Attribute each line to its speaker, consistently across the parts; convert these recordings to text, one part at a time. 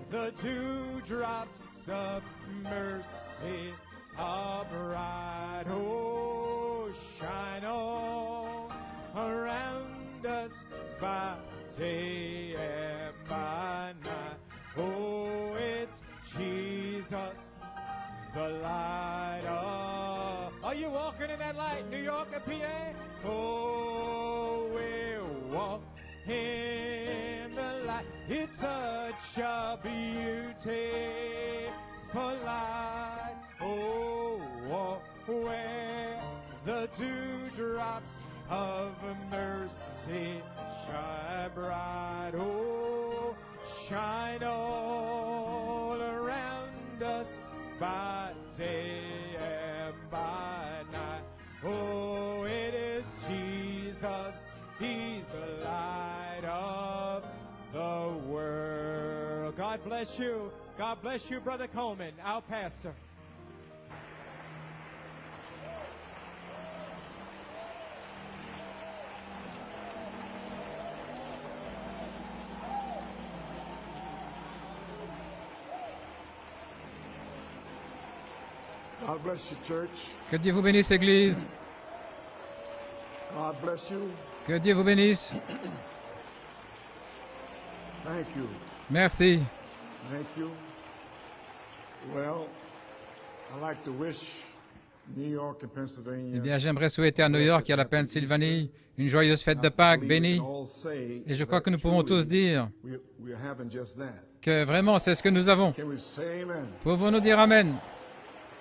Speaker 1: the dewdrops of mercy are bright. Oh, shine all around us by day and by night. Oh, it's Jesus, the light of... Are you walking in that light, New York and PA? Oh, we'll walk in the light. It's such a beautiful light. Oh, walk where the dewdrops of mercy shine bright. Oh, shine all around us by day and by night. Oh, it is Jesus, He's the light of the world. God bless you. God bless you, Brother Coleman, our pastor.
Speaker 2: God bless you, church.
Speaker 3: Que Dieu vous bénisse, Église.
Speaker 2: God bless you.
Speaker 3: Que Dieu vous bénisse.
Speaker 2: Thank you.
Speaker 3: Merci.
Speaker 2: Thank you. Well, I'd like to wish New York and Pennsylvania.
Speaker 3: Eh bien, j'aimerais souhaiter à New York et à la Pennsylvanie une joyeuse fête de Pâques bénie. Et je crois que nous pouvons tous dire que vraiment c'est ce que nous avons.
Speaker 2: Can we say amen?
Speaker 3: Pouvons-nous dire Amen?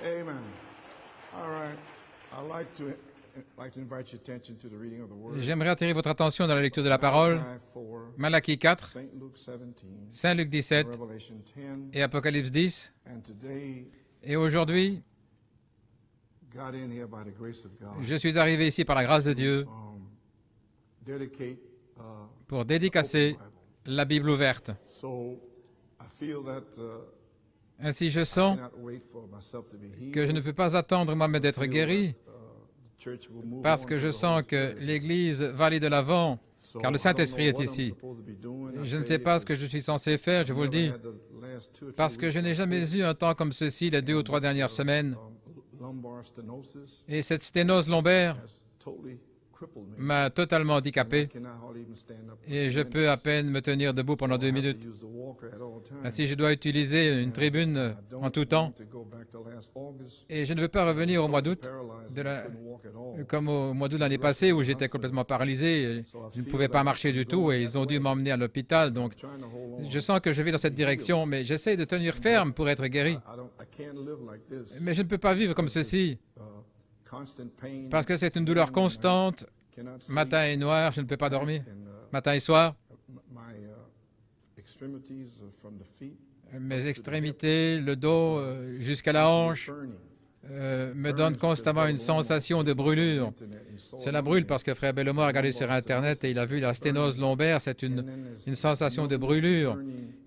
Speaker 2: Amen. All right. I'd like to invite your attention to the reading of the word.
Speaker 3: J'aimerais attirer votre attention dans la lecture de la parole. Malachie 4,
Speaker 2: Saint Luke 17,
Speaker 3: Saint Luc 17
Speaker 2: Revelation 10,
Speaker 3: et Apocalypse 10.
Speaker 2: and today
Speaker 3: Et aujourd'hui,
Speaker 2: got in here by the grace of God.
Speaker 3: je suis arrivé ici par la grâce de Dieu
Speaker 2: Dedicate
Speaker 3: pour dédicacer la Bible ouverte.
Speaker 2: so I feel that
Speaker 3: Ainsi, je sens
Speaker 2: cannot wait for myself to be healed.
Speaker 3: que je ne peux pas attendre moi-même d'être guéri,
Speaker 2: The church will move
Speaker 3: parce
Speaker 2: on
Speaker 3: que je
Speaker 2: because the
Speaker 3: sens
Speaker 2: Holy
Speaker 3: que
Speaker 2: Spirit is
Speaker 3: l'Église va aller de l'avant,
Speaker 2: So
Speaker 3: car le
Speaker 2: I don't
Speaker 3: Saint-Esprit
Speaker 2: know
Speaker 3: est
Speaker 2: what I'm
Speaker 3: ici.
Speaker 2: supposed to be doing. I
Speaker 3: Je ne
Speaker 2: say
Speaker 3: sais
Speaker 2: it
Speaker 3: pas ce que
Speaker 2: because
Speaker 3: je suis censé faire, je vous le
Speaker 2: I've never
Speaker 3: dis,
Speaker 2: had the last 2 or 3
Speaker 3: parce que je n'ai
Speaker 2: weeks
Speaker 3: jamais
Speaker 2: like
Speaker 3: eu un temps comme ceci les 2 ou 3 dernières semaines.
Speaker 2: lumbar stenosis
Speaker 3: Et cette sténose lombaire
Speaker 2: has totally crippled me.
Speaker 3: m'a totalement
Speaker 2: I
Speaker 3: handicapé
Speaker 2: cannot hardly even stand up.
Speaker 3: et je peux à peine me tenir debout pendant 2
Speaker 2: I have to
Speaker 3: minutes.
Speaker 2: use the walker at all times.
Speaker 3: Ainsi, je dois utiliser une tribune
Speaker 2: I don't
Speaker 3: en tout temps
Speaker 2: want to go back to last August.
Speaker 3: et je ne veux pas revenir au mois d'août
Speaker 2: Paralyzed,
Speaker 3: de
Speaker 2: I
Speaker 3: la-
Speaker 2: couldn't walk at all.
Speaker 3: comme au mois d'août de l'année passée où j'étais complètement paralysé, et je ne pouvais pas marcher du tout et ils ont dû m'emmener à l'hôpital. Donc,
Speaker 2: I'm trying to hold on.
Speaker 3: je sens que je vais dans cette direction, mais j'essaie de tenir ferme pour être guéri.
Speaker 2: I can't live like this.
Speaker 3: Mais je ne peux pas vivre comme ceci,
Speaker 2: Constant pain.
Speaker 3: parce que c'est une douleur constante,
Speaker 2: Cannot sleep.
Speaker 3: matin et noir, je ne peux pas dormir,
Speaker 2: And,
Speaker 3: matin et soir.
Speaker 2: my extremities from the feet
Speaker 3: Mes extrémités, le dos jusqu'à la hanche,
Speaker 2: burning.
Speaker 3: me donnent constamment une sensation de brûlure. Cela brûle parce que Frère Bellomo a regardé sur Internet et il a vu la sténose lombaire, c'est une sensation de brûlure.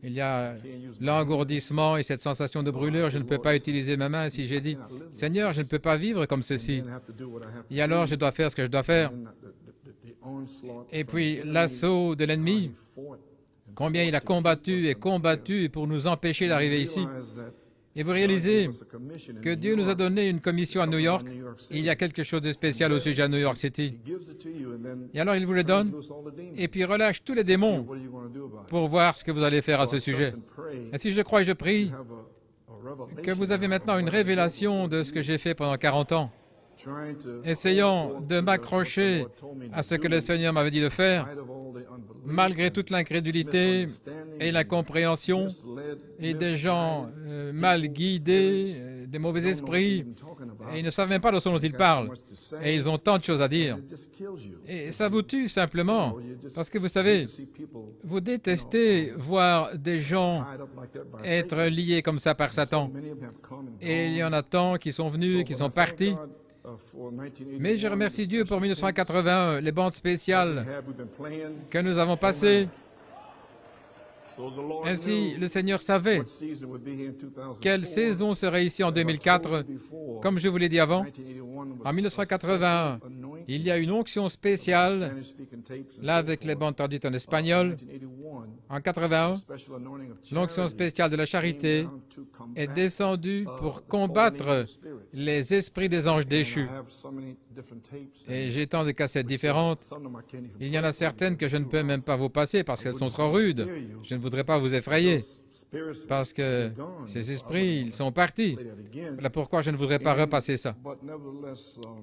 Speaker 3: Il y a l'engourdissement et cette sensation de brûlure, je ne peux pas utiliser ma main. Si j'ai dit, Seigneur, je ne peux pas vivre comme ceci. Et alors, je dois faire ce que je dois faire. Et puis, l'assaut de l'ennemi, combien il a combattu et combattu pour nous empêcher d'arriver ici. Et vous réalisez que Dieu nous a donné une commission à New York. Il y a quelque chose de spécial au sujet à New York City. Et alors il vous le donne, et puis relâche tous les démons pour voir ce que vous allez faire à ce sujet. Ainsi je crois et je prie que vous avez maintenant une révélation de ce que j'ai fait pendant 40 ans. Essayons de m'accrocher à ce que le Seigneur m'avait dit de faire, malgré toute l'incrédulité et l'incompréhension et des gens mal guidés, des mauvais esprits, et ils ne savent même pas de ce dont ils parlent, et ils ont tant de choses à dire. Et ça vous tue simplement, parce que vous savez, vous détestez voir des gens être liés comme ça par Satan. Et il y en a tant qui sont venus, qui sont partis. Mais je remercie Dieu pour 1981, les bandes spéciales que nous avons passées. Ainsi, le Seigneur savait quelle saison serait ici en 2004. Comme je vous l'ai dit avant, en 1981, il y a une onction spéciale, là avec les bandes traduites en espagnol. En 81, l'onction spéciale de la charité est descendue pour combattre les esprits des anges déchus. Et j'ai tant de cassettes différentes. Il y en a certaines que je ne peux même pas vous passer parce qu'elles sont trop rudes. Je ne voudrais pas vous effrayer parce que ces esprits, ils sont partis. Voilà pourquoi je ne voudrais pas repasser ça.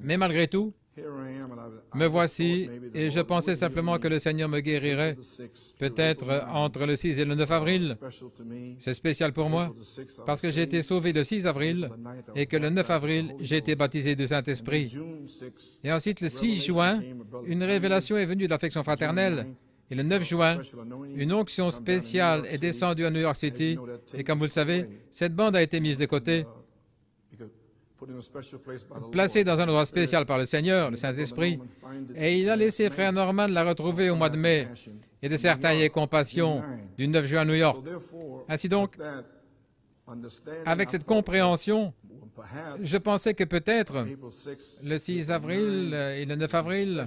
Speaker 3: Mais malgré tout, me voici et je pensais simplement que le Seigneur me guérirait peut-être entre le 6 et le 9 avril. C'est spécial pour moi parce que j'ai été sauvé le 6 avril et que le 9 avril, j'ai été baptisé du Saint-Esprit. Et ensuite, le 6 juin, une révélation est venue de l'affection fraternelle. Et le 9 juin, une onction spéciale est descendue à New York City. Et comme vous le savez, cette bande a été mise de côté, placée dans un endroit spécial par le Seigneur, le Saint-Esprit. Et il a laissé Frère Norman la retrouver au mois de mai. Et de certains y aient compassion du 9 juin à New York. Ainsi donc, avec cette compréhension, je pensais que peut-être le 6 avril et le 9 avril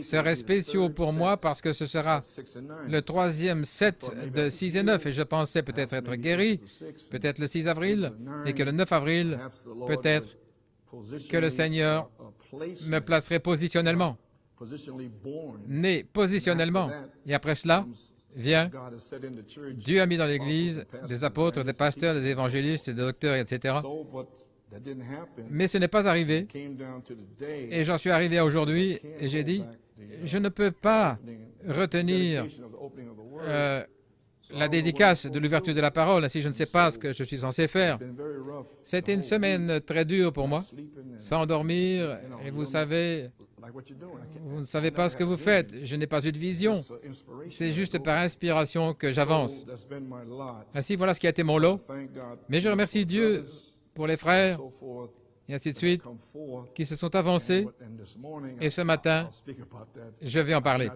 Speaker 3: seraient spéciaux pour moi parce que ce sera le troisième set de 6 et 9 et je pensais peut-être être guéri, peut-être le 6 avril et que le 9 avril, peut-être que le Seigneur me placerait positionnellement, né positionnellement. Et après cela, vient, Dieu a mis dans l'Église des apôtres, des pasteurs, des évangélistes, des docteurs, etc. Mais ce n'est pas arrivé. Et j'en suis arrivé à aujourd'hui et j'ai dit, je ne peux pas retenir la dédicace de l'ouverture de la parole, ainsi je ne sais pas ce que je suis censé faire. C'était une semaine très dure pour moi, sans dormir, et vous savez, vous ne savez pas ce que vous faites. Je n'ai pas eu de vision. C'est juste par inspiration que j'avance. Ainsi, voilà ce qui a été mon lot. Mais je remercie Dieu pour les frères, et ainsi de suite, qui se sont avancés. Et ce matin, je vais en parler.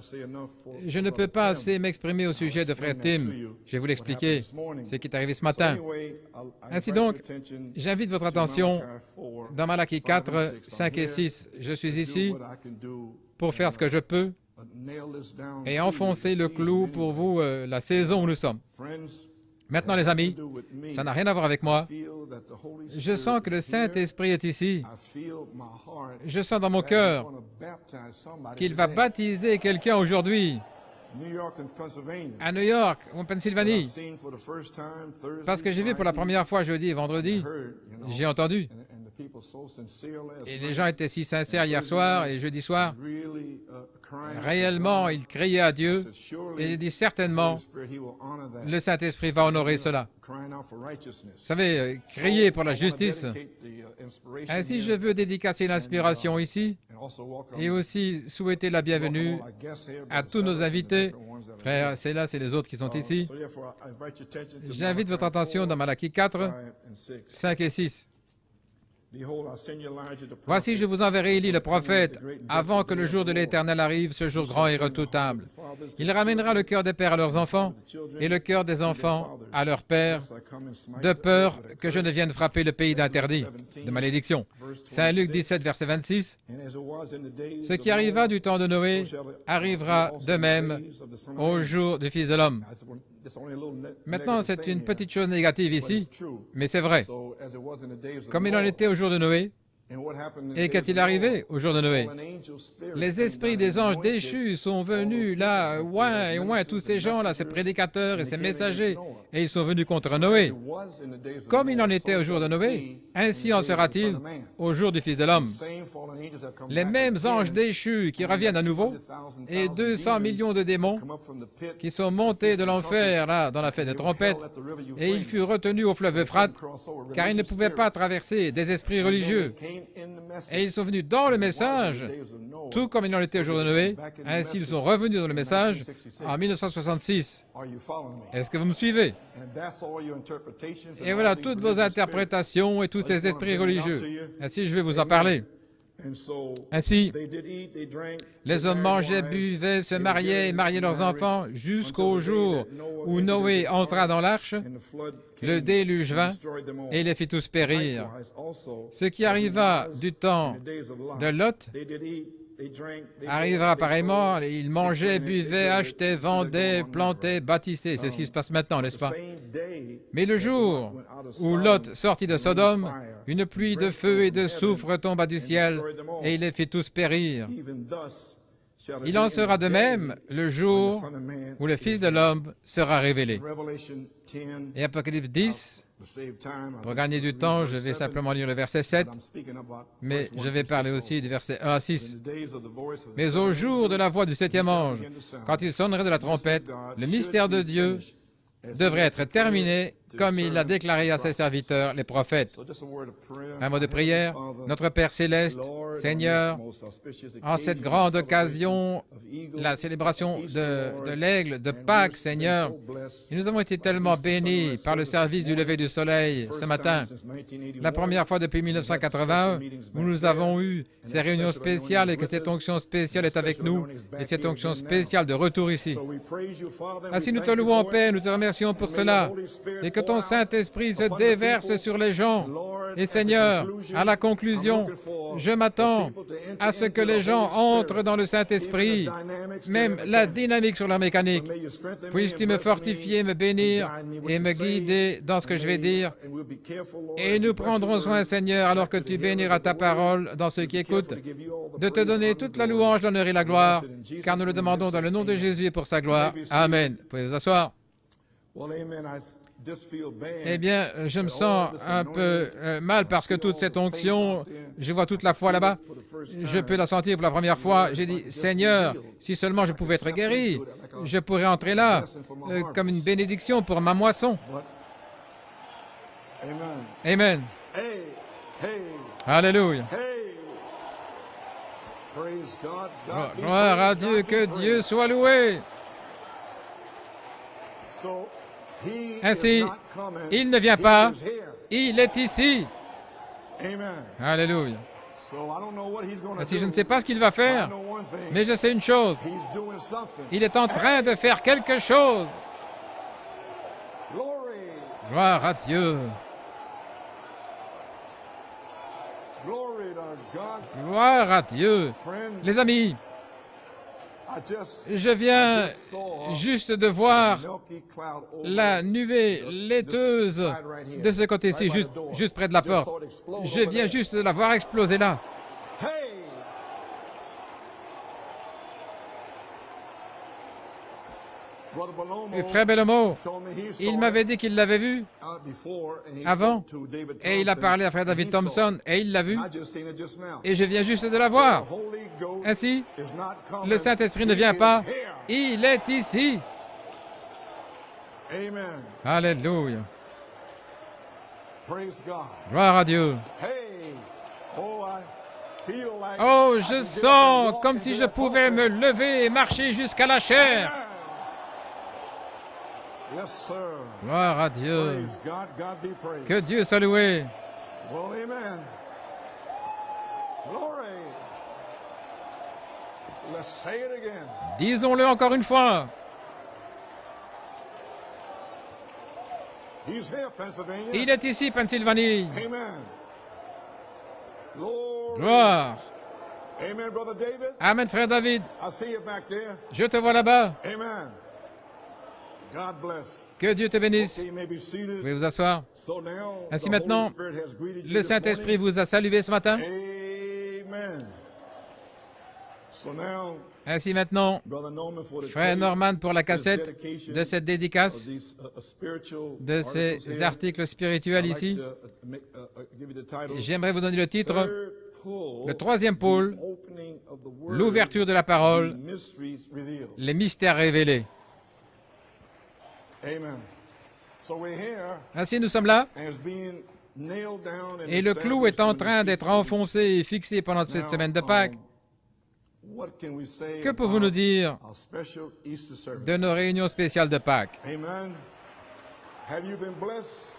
Speaker 3: Je ne peux pas assez m'exprimer au sujet de frère Tim. Je vais vous l'expliquer, ce qui est arrivé ce matin. Ainsi donc, j'invite votre attention dans Malachie 4, 5 et 6. Je suis ici pour faire ce que je peux et enfoncer le clou pour vous, la saison où nous sommes. Maintenant, les amis, ça n'a rien à voir avec moi. Je sens que le Saint-Esprit est ici. Je sens dans mon cœur qu'il va baptiser quelqu'un aujourd'hui à New York ou en Pennsylvanie. Parce que j'ai vu pour la première fois jeudi et vendredi, j'ai entendu. Et les gens étaient si sincères hier soir et jeudi soir. Réellement, ils criaient à Dieu et il dit certainement, le Saint-Esprit va honorer cela. Vous savez, crier pour la justice. Ainsi, je veux dédicacer l'inspiration ici et aussi souhaiter la bienvenue à tous nos invités. Frères, c'est là, c'est les autres qui sont ici. J'invite votre attention dans Malachie 4, 5 et 6. Voici, je vous enverrai Élie le prophète, avant que le jour de l'Éternel arrive, ce jour grand et redoutable. Il ramènera le cœur des pères à leurs enfants, et le cœur des enfants à leurs pères, de peur que je ne vienne frapper le pays d'interdit, de malédiction. Saint Luc 17, verset 26. Ce qui arriva du temps de Noé arrivera de même au jour du Fils de l'homme. Maintenant, c'est une petite chose négative ici, mais c'est vrai. Comme il en était au jour de Noé, et qu'est-il arrivé au jour de Noé? Les esprits des anges déchus sont venus là, ouin et ouin, tous ces gens-là, ces prédicateurs et ces messagers, et ils sont venus contre Noé. Comme il en était au jour de Noé, ainsi en sera-t-il au jour du Fils de l'homme. Les mêmes anges déchus qui reviennent à nouveau, et 200 millions de démons qui sont montés de l'enfer, là, dans la fête des trompettes, et ils furent retenus au fleuve Euphrate, car ils ne pouvaient pas traverser des esprits religieux. Et ils sont venus dans le message, tout comme il en était au jour de Noé. Ainsi, ils sont revenus dans le message en 1966. Est-ce que vous me suivez? Et voilà toutes vos interprétations et tous ces esprits religieux. Ainsi, je vais vous en parler. Ainsi, les hommes mangeaient, buvaient, se mariaient et mariaient leurs enfants jusqu'au jour où Noé entra dans l'arche, le déluge vint et les fit tous périr. Ce qui arriva du temps de Lot arrivera pareillement. Ils mangeaient, buvaient, achetaient, vendaient, plantaient, bâtissaient. C'est ce qui se passe maintenant, n'est-ce pas? Mais le jour où Lot sortit de Sodome, une pluie de feu et de soufre tomba du ciel et il les fit tous périr. Il en sera de même le jour où le Fils de l'homme sera révélé. Et Apocalypse 10, pour gagner du temps, je vais simplement lire le verset 7, mais je vais parler aussi du verset 1 à 6. Mais au jour de la voix du septième ange, quand il sonnerait de la trompette, le mystère de Dieu devrait être terminé comme il l'a déclaré à ses serviteurs, les prophètes. Un mot de prière. Notre Père céleste, Seigneur, en cette grande occasion, la célébration de l'aigle de Pâques, Seigneur, et nous avons été tellement bénis par le service du lever du soleil ce matin. La première fois depuis 1981 où nous avons eu ces réunions spéciales et que cette onction spéciale est avec nous et cette onction spéciale de retour ici. Ainsi nous te louons, Père, nous te remercions pour cela et que ton Saint-Esprit se déverse sur les gens. Et Seigneur, à la conclusion, je m'attends à ce que les gens entrent dans le Saint-Esprit, même la dynamique sur leur mécanique. Puisses-tu me fortifier, me bénir et me guider dans ce que je vais dire. Et nous prendrons soin, Seigneur, alors que tu béniras ta parole dans ceux qui écoutent, de te donner toute la louange, l'honneur et la gloire, car nous le demandons dans le nom de Jésus et pour sa gloire. Amen. Vous pouvez vous asseoir. Eh bien, je me sens un peu mal parce que toute cette onction, je vois toute la foi là-bas, je peux la sentir pour la première fois. J'ai dit, Seigneur, si seulement je pouvais être guéri, je pourrais entrer là comme une bénédiction pour ma moisson. Amen. Alléluia. Gloire à Dieu, que Dieu soit loué. Ainsi, il ne vient pas, il est ici. Alléluia. Ainsi, je ne sais pas ce qu'il va faire, mais je sais une chose. Il est en train de faire quelque chose. Gloire à Dieu. Gloire à Dieu. Les amis, je viens juste de voir la nuée laiteuse de ce côté-ci, juste près de la porte. Je viens juste de la voir exploser là. Et Frère Bellomo, il m'avait dit qu'il l'avait vu avant, et il a parlé à Frère David Thompson, et il l'a vu, et je viens juste de la voir. Ainsi, le Saint-Esprit ne vient pas, il est ici. Alléluia. Gloire à Dieu. Oh, je sens comme si je pouvais me lever et marcher jusqu'à la chair. Gloire à Dieu. Que Dieu soit loué. Disons-le encore une fois. Il est ici, Pennsylvanie. Gloire. Amen, Frère David. Je te vois là-bas. Que Dieu te bénisse. Vous pouvez vous asseoir. Ainsi maintenant, le Saint-Esprit vous a salué ce matin. Ainsi maintenant, Frère Norman pour la cassette de cette dédicace, de ces articles spirituels ici. J'aimerais vous donner le titre, le troisième pôle, l'ouverture de la parole, les mystères révélés. Ainsi, nous sommes là, et le clou est en train d'être enfoncé et fixé pendant cette semaine de Pâques. Que pouvons-nous nous dire de nos réunions spéciales de Pâques?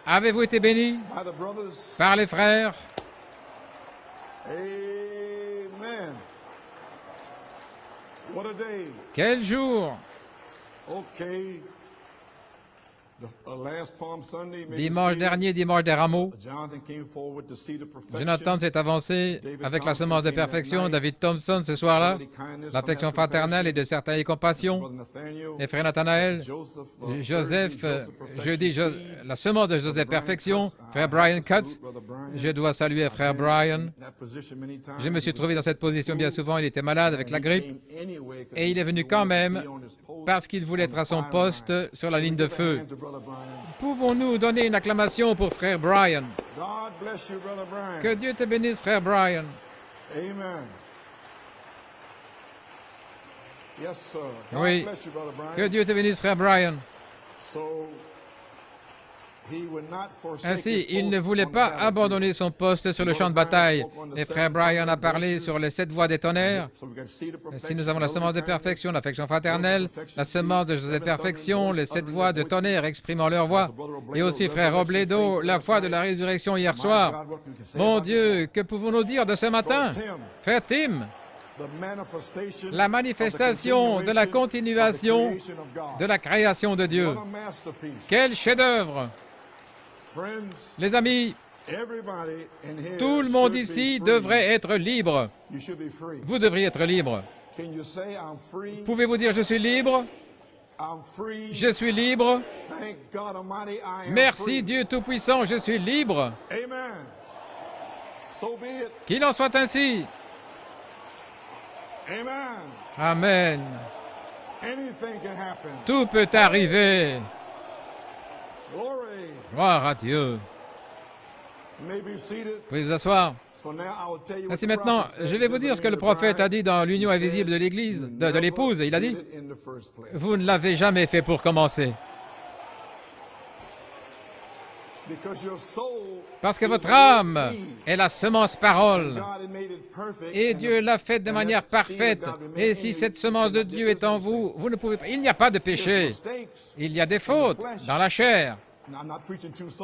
Speaker 3: Avez-vous été bénis par les frères?
Speaker 2: What a day.
Speaker 3: Quel jour!
Speaker 2: Okay. Last Palm Sunday, maybe
Speaker 3: Dimanche
Speaker 2: see,
Speaker 3: dernier, dimanche des rameaux,
Speaker 2: Jonathan came forward to see the perfection.
Speaker 3: Jonathan s'est avancé avec la semence de perfection. David Thompson, ce soir-là, l'affection fraternelle et de certaines compassion. Et frère Nathanaël, Joseph, jeudi, la semence de Joseph Perfection, frère Brian Cutts, je dois saluer frère Brian. Je me suis trouvé dans cette position bien souvent, il était malade avec la grippe, et il est venu quand même parce qu'il voulait être à son poste sur la ligne de feu. Pouvons-nous donner une acclamation pour frère Brian? Que Dieu te bénisse, frère Brian.
Speaker 2: Amen. Yes, sir. God
Speaker 3: Oui.
Speaker 2: bless you, Brother Brian.
Speaker 3: Que Dieu te bénisse, frère Brian.
Speaker 2: So, he would not forsake
Speaker 3: Ainsi,
Speaker 2: his
Speaker 3: il
Speaker 2: post
Speaker 3: ne voulait
Speaker 2: on the
Speaker 3: pas
Speaker 2: battlefield.
Speaker 3: abandonner son poste sur le champ de bataille. Et frère Brian a parlé sur les 7 voies des tonnerres.
Speaker 2: So we got seed of
Speaker 3: Ainsi,
Speaker 2: perfection,
Speaker 3: nous avons la semence de perfection, l'affection fraternelle, la semence de Joseph Perfection, les 7 voix de tonnerre exprimant leur voix. Et aussi, frère Robledo, la foi de la résurrection hier soir. Mon Dieu, que pouvons-nous dire de ce matin? Frère Tim, la manifestation de la continuation de la création de Dieu. Quel chef-d'œuvre! Les amis, tout le monde ici devrait être libre. Vous devriez être libre. Pouvez-vous dire « Je suis libre » ? Je suis libre. Merci Dieu Tout-Puissant, je suis libre. Qu'il en soit ainsi. Amen. Tout peut arriver. Gloire à Dieu. Vous pouvez vous asseoir. Ainsi maintenant, je vais vous dire ce que le prophète a dit dans l'union invisible de l'Église, de l'épouse. Il a dit, « Vous ne l'avez jamais fait pour commencer. » Parce que votre âme est la semence parole. Et Dieu l'a faite de manière parfaite. Et si cette semence de Dieu est en vous, vous ne pouvez pas. Il n'y a pas de péché. Il y a des fautes dans la chair.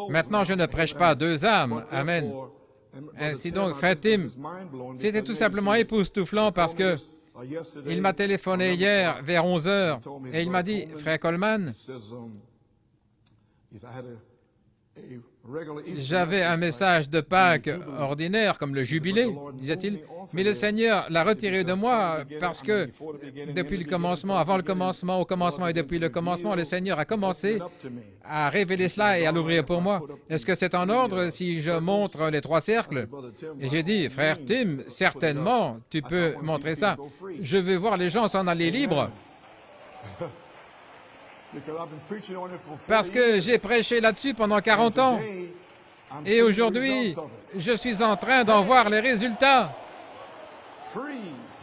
Speaker 3: Maintenant, je ne prêche pas à 2 âmes. Amen. Ainsi donc, frère Tim, c'était tout simplement époustouflant parce que il m'a téléphoné hier vers 11 heures et il m'a dit, frère Coleman, j'avais un message de Pâques ordinaire, comme le jubilé, disait-il, mais le Seigneur l'a retiré de moi parce que depuis le commencement, avant le commencement, au commencement et depuis le commencement, le Seigneur a commencé à révéler cela et à l'ouvrir pour moi. Est-ce que c'est en ordre si je montre les 3 cercles? Et j'ai dit, frère Tim, certainement, tu peux montrer ça. Je veux voir les gens s'en aller libres. Parce que j'ai prêché là-dessus pendant 40 ans. Et aujourd'hui, je suis en train d'en voir les résultats.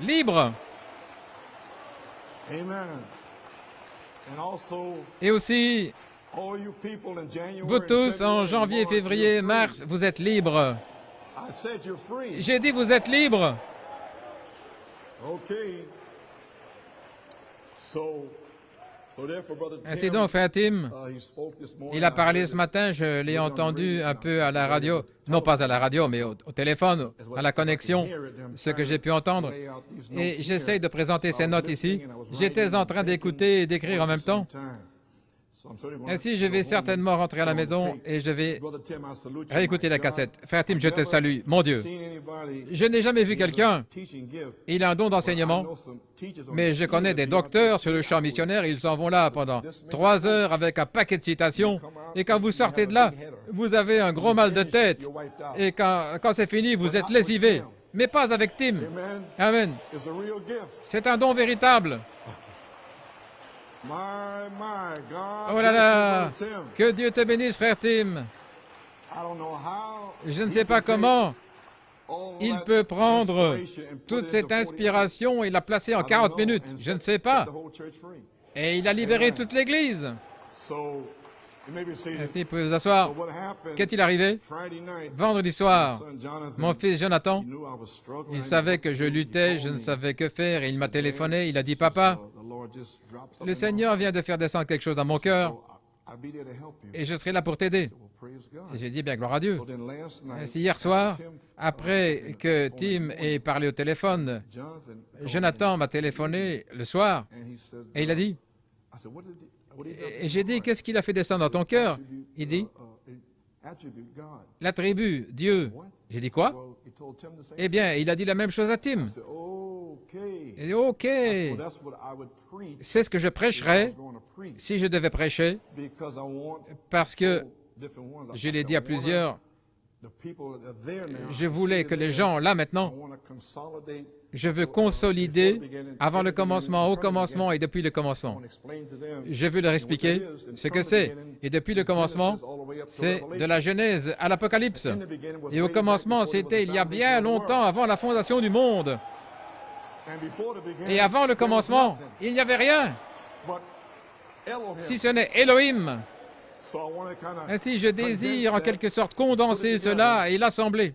Speaker 3: Libre. Et aussi, vous tous, en janvier, février, mars, vous êtes libres. J'ai dit, vous êtes libres. Ainsi donc, frère Tim, il a parlé ce matin, je l'ai entendu un peu à la radio, non pas à la radio, mais au téléphone, à la connexion, ce que j'ai pu entendre. Et j'essaye de présenter ces notes ici. J'étais en train d'écouter et d'écrire en même temps. Ainsi, je vais certainement rentrer à la maison et je vais réécouter la cassette. Frère Tim, je te salue. Mon Dieu, je n'ai jamais vu quelqu'un. Il a un don d'enseignement, mais je connais des docteurs sur le champ missionnaire. Ils s'en vont là pendant 3 heures avec un paquet de citations. Et quand vous sortez de là, vous avez un gros mal de tête. Et quand c'est fini, vous êtes lessivé. Mais pas avec Tim. Amen. C'est un don véritable. Oh là là, que Dieu te bénisse, frère Tim. Je ne sais pas comment il peut prendre toute cette inspiration et la placer en 40 minutes. Je ne sais pas. Et il a libéré toute l'Église. Ainsi, vous pouvez vous asseoir. Qu'est-il arrivé? Vendredi soir, mon fils Jonathan, il savait que je luttais, je ne savais que faire, et il m'a téléphoné, il a dit, « Papa, le Seigneur vient de faire descendre quelque chose dans mon cœur. » et je serai là pour t'aider. Et j'ai dit, bien, gloire à Dieu. Ainsi, hier soir, après que Tim ait parlé au téléphone, Jonathan m'a téléphoné le soir et il a dit, et j'ai dit, qu'est-ce qu'il a fait descendre dans ton cœur? Il dit, l'attribut Dieu. J'ai dit, quoi? Eh bien, il a dit la même chose à Tim. Il dit, OK, c'est ce que je prêcherais si je devais prêcher, parce que, je l'ai dit à plusieurs, je voulais que les gens, là maintenant, je veux consolider avant le commencement, au commencement et depuis le commencement. Je veux leur expliquer ce que c'est. Et depuis le commencement, c'est de la Genèse à l'Apocalypse. Et au commencement, c'était il y a bien longtemps, avant la fondation du monde. Et avant le commencement, il n'y avait rien, si ce n'est Elohim. Ainsi, je désire en quelque sorte condenser cela et l'assembler.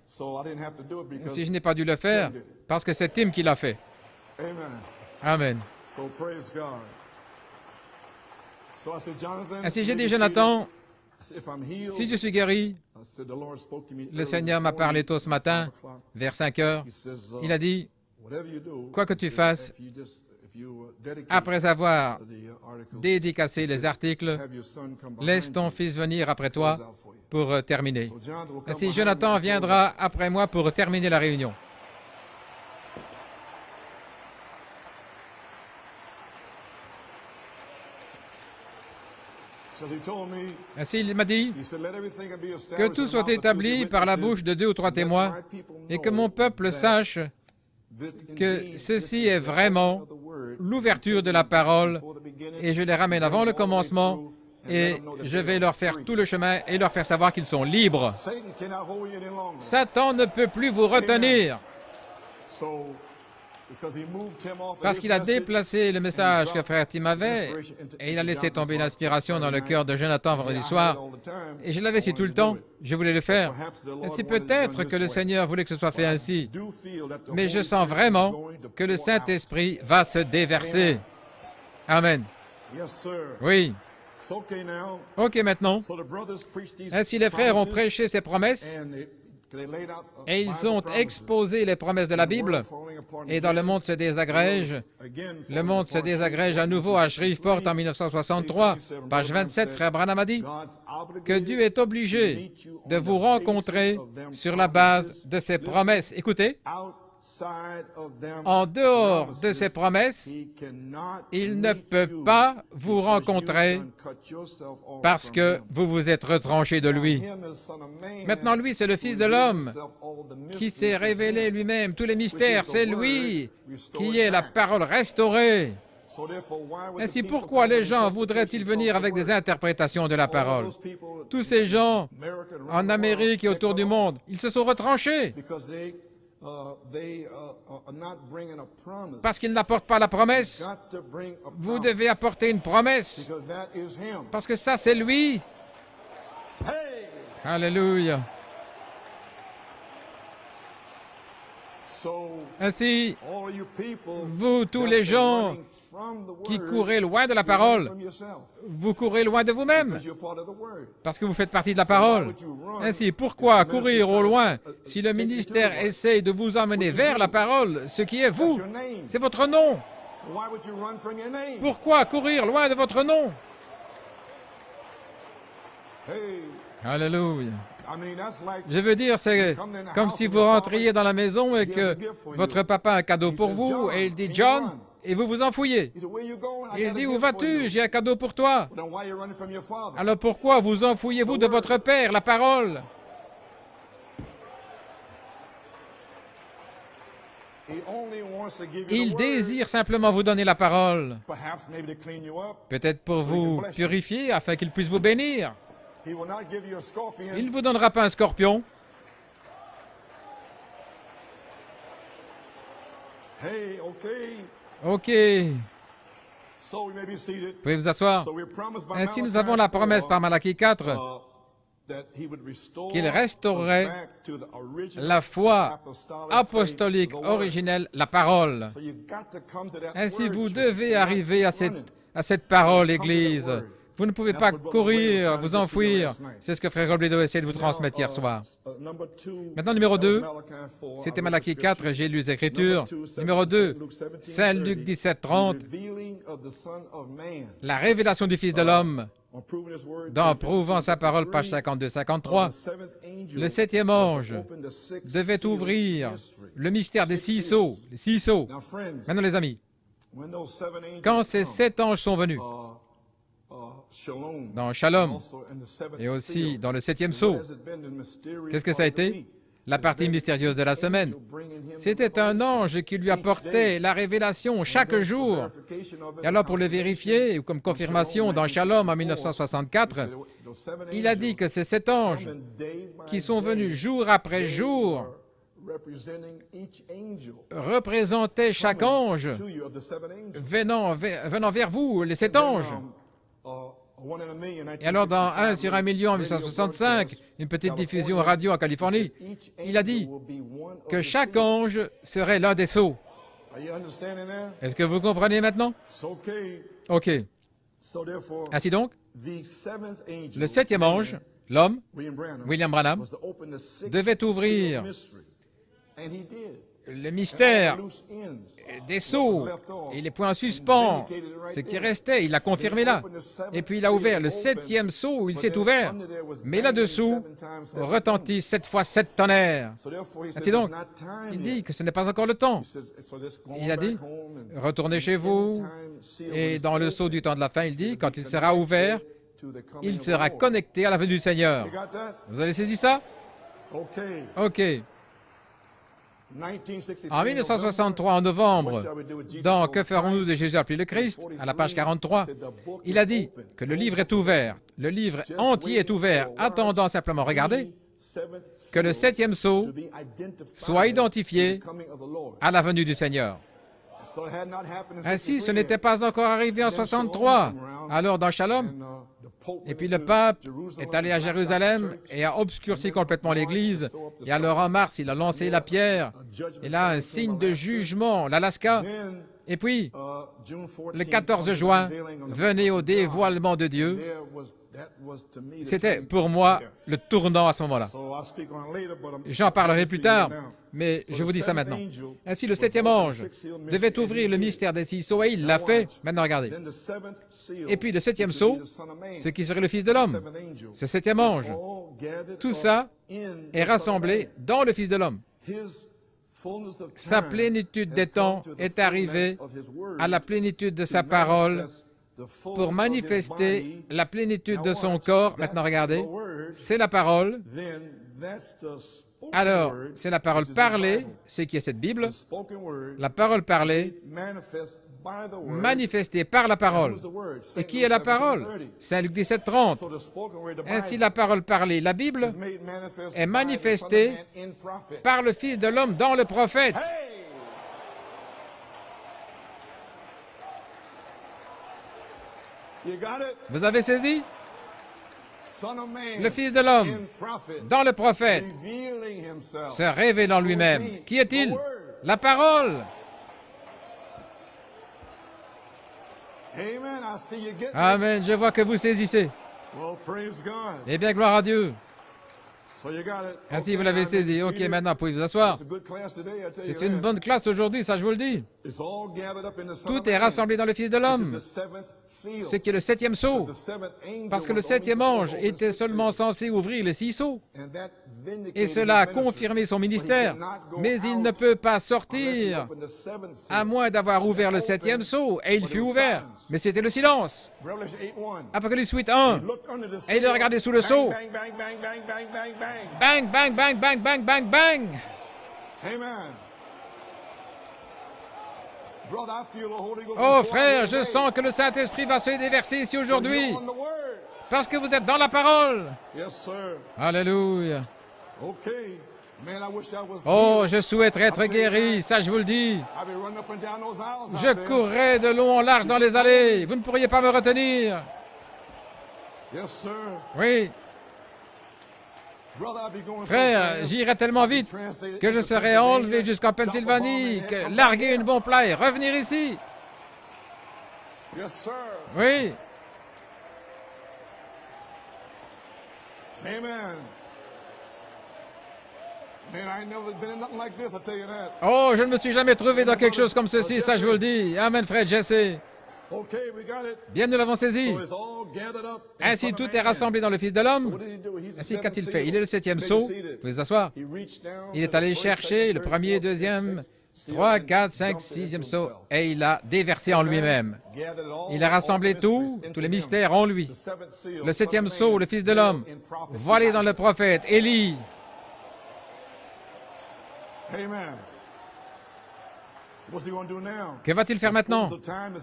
Speaker 3: Si je n'ai pas dû le faire, parce que c'est Tim qui l'a fait. Amen. Ainsi, j'ai dit, Jonathan, si je suis guéri, le Seigneur m'a parlé tôt ce matin, vers 5 heures. Il a dit, quoi que tu fasses, après avoir dédicacé les articles, laisse ton fils venir après toi pour terminer. Ainsi, Jonathan viendra après moi pour terminer la réunion. Ainsi, il m'a dit que tout soit établi par la bouche de 2 ou 3 témoins et que mon peuple sache que ceci est vraiment l'ouverture de la parole et je les ramène avant le commencement et je vais leur faire tout le chemin et leur faire savoir qu'ils sont libres. Satan ne peut plus vous retenir parce qu'il a déplacé le message que frère Tim avait et il a laissé tomber l'inspiration dans le cœur de Jonathan vendredi soir. Et je l'avais dit tout le temps, je voulais le faire. Et c'est peut-être que le Seigneur voulait que ce soit fait ainsi. Mais je sens vraiment que le Saint-Esprit va se déverser. Amen. Oui. OK, maintenant. Ainsi, les frères ont prêché ces promesses et ils ont exposé les promesses de la Bible. Et dans le monde se désagrège. Le monde se désagrège à nouveau à Shreveport en 1963. Page 27, frère Branham a dit que Dieu est obligé de vous rencontrer sur la base de ses promesses. Écoutez, en dehors de ses promesses, il ne peut pas vous rencontrer parce que vous vous êtes retranché de lui. Maintenant, lui, c'est le Fils de l'homme qui s'est révélé lui-même. Tous les mystères, c'est lui qui est la parole restaurée. Ainsi, pourquoi les gens voudraient-ils venir avec des interprétations de la parole? Tous ces gens en Amérique et autour du monde, ils se sont retranchés. Parce qu'il n'apporte pas la promesse. Vous devez apporter une promesse. Parce que ça, c'est lui. Alléluia. Ainsi, vous, tous les gens qui courez loin de la parole, vous courez loin de vous-même, parce que vous faites partie de la parole. Ainsi, pourquoi courir au loin si le ministère essaie de vous emmener vers la parole, ce qui est vous? C'est votre nom. Pourquoi courir loin de votre nom? Alléluia. Je veux dire, c'est comme si vous rentriez dans la maison et que votre papa a un cadeau pour vous et il dit « John », et vous vous enfouillez. Il dit « Où vas-tu? J'ai un cadeau pour toi. » Alors pourquoi vous enfouillez-vous de votre Père, la parole? Il désire simplement vous donner la parole. Peut-être pour vous purifier afin qu'il puisse vous bénir. Il ne vous donnera pas un scorpion. OK. Vous pouvez vous asseoir. Ainsi, nous avons la promesse par Malachie 4 qu'il restaurerait la foi apostolique originelle, la parole. Ainsi, vous devez arriver à cette parole, Église. Vous ne pouvez pas courir, vous enfouir. C'est ce que Frère Robledo essaie de vous transmettre hier soir. Maintenant, numéro 2, c'était Malachie 4, j'ai lu les Écritures. Numéro 2, Saint Luc 17, 30, la révélation du Fils de l'homme, dans Prouvant sa parole, page 52-53. Le 7e ange devait ouvrir le mystère des 6 sceaux, les 6 sceaux. Maintenant, les amis, quand ces 7 anges sont venus, dans Shalom, et aussi dans le 7e sceau, qu'est-ce que ça a été? La partie mystérieuse de la semaine. C'était un ange qui lui apportait la révélation chaque jour. Et alors, pour le vérifier, ou comme confirmation, dans Shalom en 1964, il a dit que ces 7 anges qui sont venus jour après jour représentaient chaque ange venant vers vous, les 7 anges. Et alors, dans 1 sur 1 million en 1965, une petite diffusion radio en Californie, il a dit que chaque ange serait l'un des sceaux. Est-ce que vous comprenez maintenant? OK. Ainsi donc, le 7e ange, l'homme, William Branham, devait ouvrir le mystère des sceaux et les points en suspens, ce qui restait, il l'a confirmé là. Et puis il a ouvert le 7e sceau, il s'est ouvert. Mais là-dessous retentit 7 fois 7 tonnerres. Ainsi donc, il dit que ce n'est pas encore le temps. Il a dit, retournez chez vous, et dans le sceau du temps de la fin, il dit, quand il sera ouvert, il sera connecté à la venue du Seigneur. Vous avez saisi ça? OK. En 1963, en novembre, dans Que ferons-nous de Jésus appelé le Christ, à la page 43, il a dit que le livre est ouvert, le livre entier est ouvert, attendant simplement, regardez, que le 7e sceau soit identifié à la venue du Seigneur. Ainsi, ce n'était pas encore arrivé en 63. Alors, dans Shalom, et puis le pape est allé à Jérusalem et a obscurci complètement l'Église. Et alors, en mars, il a lancé la pierre. Et là, un signe de jugement, l'Alaska. Et puis, le 14 juin, venait au dévoilement de Dieu. C'était pour moi le tournant à ce moment-là. J'en parlerai plus tard, mais je vous dis ça maintenant. Ainsi, le 7e ange devait ouvrir le mystère des 6 sceaux et il l'a fait. Maintenant, regardez. Et puis le 7e sceau, ce qui serait le Fils de l'homme, ce 7e ange. Tout ça est rassemblé dans le Fils de l'homme. Sa plénitude des temps est arrivée à la plénitude de sa parole pour manifester la plénitude de son corps. Maintenant, regardez, c'est la parole. Alors, c'est la parole parlée, c'est qui est cette Bible, la parole parlée, manifestée par la parole. Et qui est la parole? Saint Luc 17, 30. Ainsi, la parole parlée, la Bible, est manifestée par le Fils de l'homme dans le prophète. Vous avez saisi? Le Fils de l'homme, dans le prophète, se révélant lui-même. Qui est-il? La parole. Amen. Je vois que vous saisissez. Eh bien, gloire à Dieu. Ainsi, vous l'avez saisi. OK, maintenant, vous pouvez vous asseoir. C'est une bonne classe aujourd'hui, ça je vous le dis. Tout est rassemblé dans le Fils de l'homme, ce qui est le 7e sceau, parce que le 7e ange était seulement censé ouvrir les 6 sceaux, et cela a confirmé son ministère, mais il ne peut pas sortir à moins d'avoir ouvert le 7e sceau, et il fut ouvert, mais c'était le silence. Apocalypse 8, 1, et il regardait sous le sceau. Bang, bang, bang, bang, bang, bang, bang. Oh frère, je sens que le Saint-Esprit va se déverser ici aujourd'hui, parce que vous êtes dans la parole. Alléluia. Oh, je souhaiterais être guéri, ça je vous le dis. Je courrais de long en large dans les allées. Vous ne pourriez pas me retenir. Oui. Frère, j'irai tellement vite que je serai enlevé jusqu'en Pennsylvanie, larguer une bombe là et revenir ici. Oui.
Speaker 2: Amen. Man, I ain't never been in nothing like this, I'll tell you that.
Speaker 3: Oh, je ne me suis jamais trouvé dans quelque chose comme ceci, ça je vous le dis. Amen, frère Jesse.
Speaker 2: Okay, we got it.
Speaker 3: Bien, nous l'avons saisi.
Speaker 2: So it's all gathered up in
Speaker 3: Ainsi,
Speaker 2: front of
Speaker 3: tout est
Speaker 2: man.
Speaker 3: rassemblé dans le Fils de
Speaker 2: So
Speaker 3: l'homme.
Speaker 2: what did he do? He's the
Speaker 3: Ainsi,
Speaker 2: seventh
Speaker 3: qu'a-t-il
Speaker 2: seal.
Speaker 3: fait? Il est le septième
Speaker 2: May be
Speaker 3: sceau.
Speaker 2: seated.
Speaker 3: Vous pouvez vous asseoir.
Speaker 2: He reached down
Speaker 3: Il
Speaker 2: to
Speaker 3: est
Speaker 2: the
Speaker 3: allé
Speaker 2: first,
Speaker 3: chercher
Speaker 2: second,
Speaker 3: le
Speaker 2: third,
Speaker 3: premier,
Speaker 2: fourth,
Speaker 3: deuxième,
Speaker 2: fifth, sixth,
Speaker 3: 3,
Speaker 2: seal,
Speaker 3: 4,
Speaker 2: and
Speaker 3: 5,
Speaker 2: dumped it into
Speaker 3: 6e sceau.
Speaker 2: himself.
Speaker 3: Et il a déversé en lui-même.
Speaker 2: Gathered all
Speaker 3: Il a rassemblé
Speaker 2: the
Speaker 3: tout,
Speaker 2: mysteries
Speaker 3: tous
Speaker 2: into
Speaker 3: les
Speaker 2: him.
Speaker 3: mystères en lui.
Speaker 2: The seventh seal,
Speaker 3: Le septième
Speaker 2: son of
Speaker 3: sceau,
Speaker 2: man,
Speaker 3: le Fils de l'homme,
Speaker 2: in prophet
Speaker 3: voilé dans le
Speaker 2: Elijah.
Speaker 3: prophète Élie.
Speaker 2: Amen. What's he going to do now?
Speaker 3: Que va-t-il faire maintenant?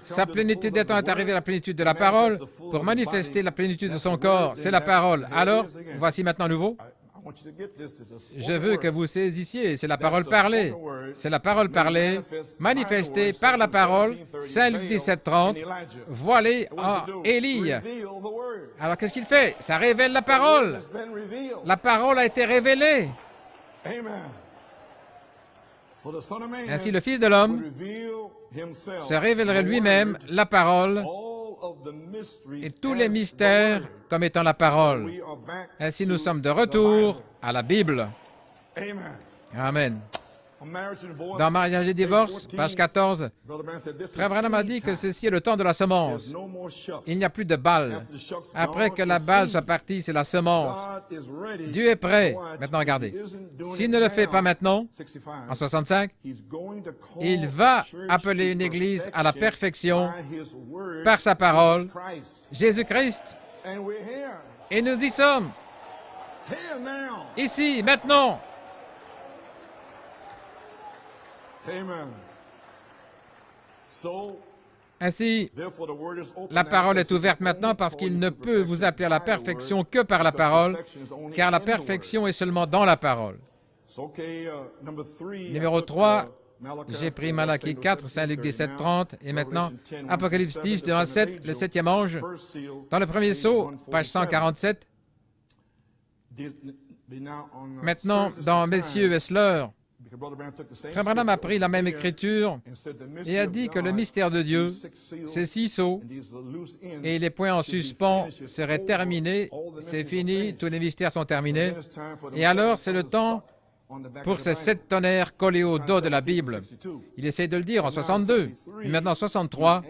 Speaker 3: Sa plénitude des temps est arrivée à la plénitude de la parole pour manifester la plénitude de son corps. C'est la parole. Alors, voici maintenant nouveau. Je veux que vous saisissiez, c'est la parole parlée. C'est la parole parlée, manifestée par la parole, Saint Luc 17:30, voilée en Élie. Alors qu'est-ce qu'il fait? Ça révèle la parole. La parole a été révélée. Ainsi, le Fils de l'homme se révélerait lui-même la parole et tous les mystères comme étant la parole. Ainsi, nous sommes de retour à la Bible. Amen. Dans Mariage et divorce, page 14, Frère Branham a dit que ceci est le temps de la semence. Il n'y a plus de balle. Après que la balle soit partie, c'est la semence. Dieu est prêt. Maintenant, regardez. S'il ne le fait pas maintenant, en 65, il va appeler une église à la perfection par sa parole, Jésus-Christ. Et nous y sommes. Ici, maintenant. Ainsi, la parole est ouverte maintenant parce qu'il ne peut vous appeler à la perfection que par la parole, car la perfection est seulement dans la parole. Numéro 3, j'ai pris Malachie 4, Saint Luc 17:30, et maintenant Apocalypse 10, 2 à 7, le septième ange. Dans le premier sceau, page 147. Maintenant, dans Messieurs Wessler, Frère Branham a pris la même écriture et a dit que le mystère de Dieu, ces 6 sceaux et les points en suspens seraient terminés, c'est fini, tous les mystères sont terminés. Et alors, c'est le temps pour ces 7 tonnerres collés au dos de la Bible. Il essaie de le dire en 62, mais maintenant en 63,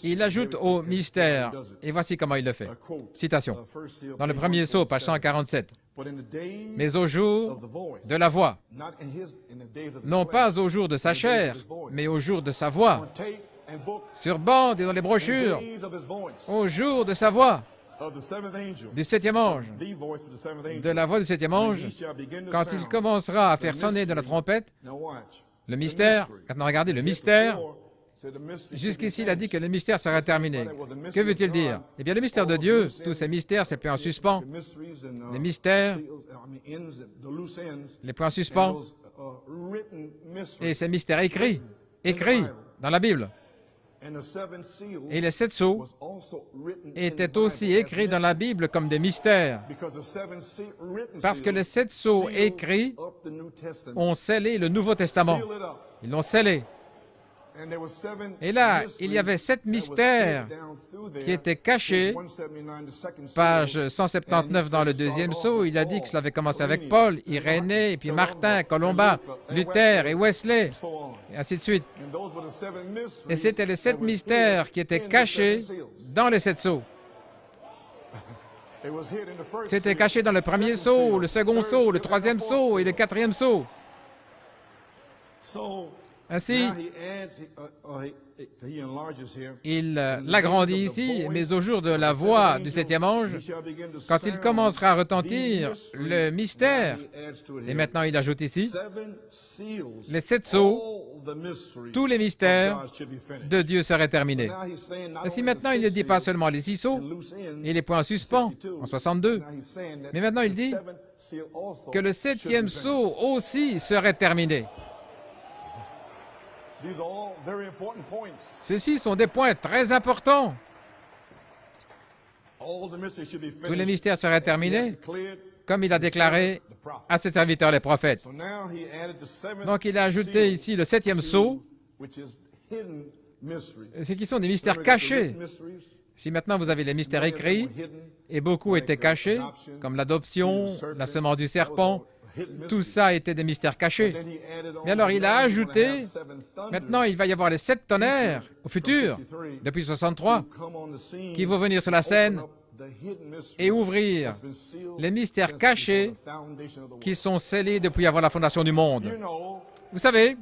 Speaker 3: il ajoute au mystère, et voici comment il le fait. Citation. Dans le premier sceau, page 147. Mais au jour de la voix, non pas au jour de sa chair, mais au jour de sa voix, sur bande et dans les brochures, au jour de sa voix, du septième ange, de la voix du septième ange, quand il commencera à faire sonner de la trompette, le mystère, maintenant regardez, le mystère, jusqu'ici il a dit que le mystère sera terminé. Que veut-il dire? Eh bien, le mystère de Dieu, tous ces mystères, ces points en suspens, les mystères, les points en suspens, et ces mystères écrits dans la Bible. Et les 7 sceaux étaient aussi écrits dans la Bible comme des mystères, parce que les 7 sceaux écrits ont scellé le Nouveau Testament. Ils l'ont scellé. Et là, il y avait 7 mystères qui étaient cachés. Page 179 dans le deuxième sceau, il a dit que cela avait commencé avec Paul, Irénée, et puis Martin, Colomba, Luther et Wesley, et ainsi de suite. Et c'était les 7 mystères qui étaient cachés dans les 7 sceaux. C'était caché dans le premier sceau, le second sceau, le troisième sceau et le quatrième sceau. Ainsi, il l'agrandit ici, mais au jour de la voix du septième ange, quand il commencera à retentir le mystère, et maintenant il ajoute ici, les 7 sceaux, tous les mystères de Dieu seraient terminés. Ainsi maintenant il ne dit pas seulement les 6 sceaux et les points en suspens, en 62, mais maintenant il dit que le 7e sceau aussi serait terminé. Ceux-ci sont des points très importants. Tous les mystères seraient terminés, comme il a déclaré à ses serviteurs les prophètes. Donc il a ajouté ici le 7e sceau, ce qui sont des mystères cachés. Si maintenant vous avez les mystères écrits, et beaucoup étaient cachés, comme l'adoption, la semence du serpent, tout ça était des mystères cachés. Mais alors il a ajouté, maintenant il va y avoir les 7 tonnerres au futur, depuis 63, qui vont venir sur la scène et ouvrir les mystères cachés qui sont scellés depuis avant la fondation du monde. Vous savez,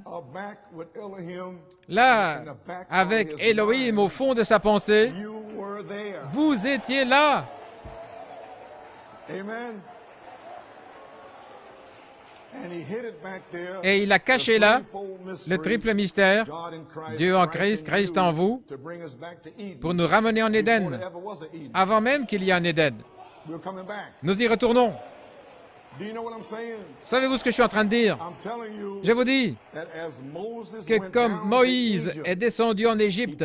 Speaker 3: là, avec Elohim au fond de sa pensée, vous étiez là. Et il a caché là le triple mystère, Dieu en Christ, Christ en vous, pour nous ramener en Éden, avant même qu'il y ait un Éden. Nous y retournons. Savez-vous ce que je suis en train de dire? Je vous dis que comme Moïse est descendu en Égypte,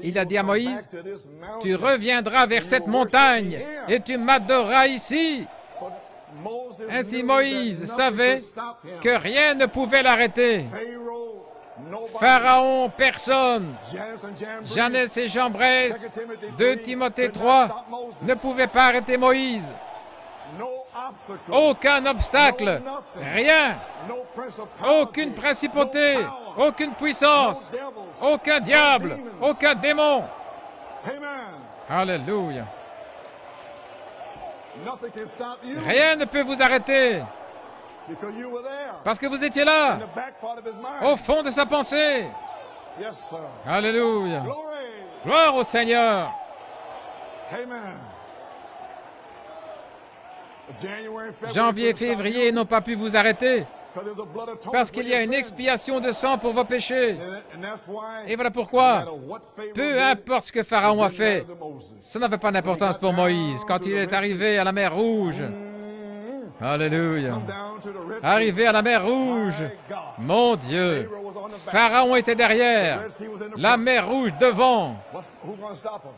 Speaker 3: il a dit à Moïse, « Tu reviendras vers cette montagne et tu m'adoreras ici. » Ainsi Moïse savait que rien ne pouvait l'arrêter. Pharaon, personne. Jeannès et Jambres, 2 Timothée 3, ne pouvaient pas arrêter Moïse. Aucun obstacle, rien, aucune principauté, aucune puissance, aucun diable, aucun démon. Alléluia. Rien ne peut vous arrêter, parce que vous étiez là, au fond de sa pensée. Alléluia. Gloire au Seigneur. Janvier et février n'ont pas pu vous arrêter, parce qu'il y a une expiation de sang pour vos péchés. Et voilà pourquoi, peu importe ce que Pharaon a fait, ça n'avait pas d'importance pour Moïse. Quand il est arrivé à la mer Rouge, alléluia, arrivé à la mer Rouge, mon Dieu, Pharaon était derrière, la mer Rouge devant.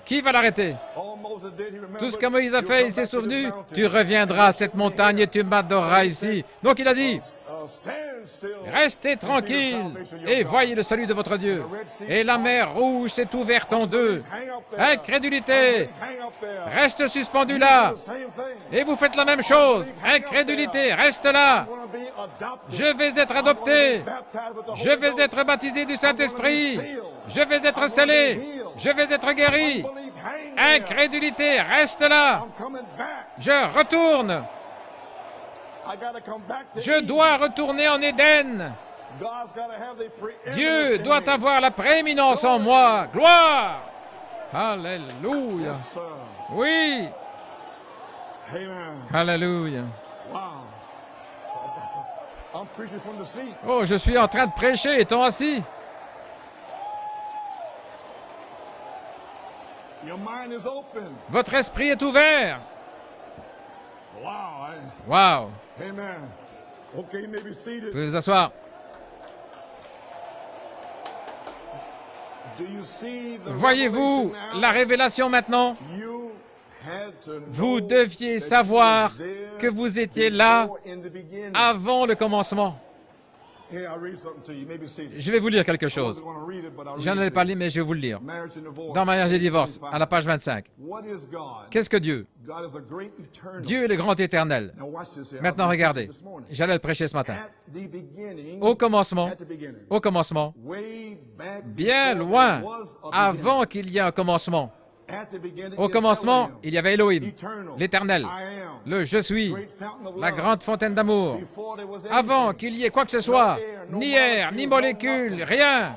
Speaker 3: Qui va l'arrêter? Tout ce que Moïse a fait, il s'est souvenu, tu reviendras à cette montagne et tu m'adoreras ici. Donc il a dit, restez tranquille et voyez le salut de votre Dieu. Et la mer Rouge s'est ouverte en deux. Incrédulité, reste suspendu là. Et vous faites la même chose. Incrédulité, reste là. Je vais être adopté. Je vais être baptisé du Saint-Esprit. Je vais être scellé. Je vais être guéri. Incrédulité, reste là. Je retourne. Je dois retourner en Éden. Dieu doit avoir la prééminence en moi. Gloire! Alléluia. Oui. Alléluia. Oh, je suis en train de prêcher étant assis. Votre esprit est ouvert. Wow. Vous pouvez vous asseoir. Voyez-vous la révélation maintenant? Vous deviez savoir que vous étiez là avant le commencement. Je vais vous lire quelque chose. Je n'en ai pas lu, mais je vais vous le lire. Dans Mariage et divorce, à la page 25. Qu'est-ce que Dieu? Dieu est le grand éternel. Maintenant, regardez. J'allais le prêcher ce matin. Au commencement, bien loin, avant qu'il y ait un commencement, au commencement, il y avait Elohim, l'Éternel, le Je suis, la grande fontaine d'amour. Avant qu'il y ait quoi que ce soit, ni air, ni molécule, rien.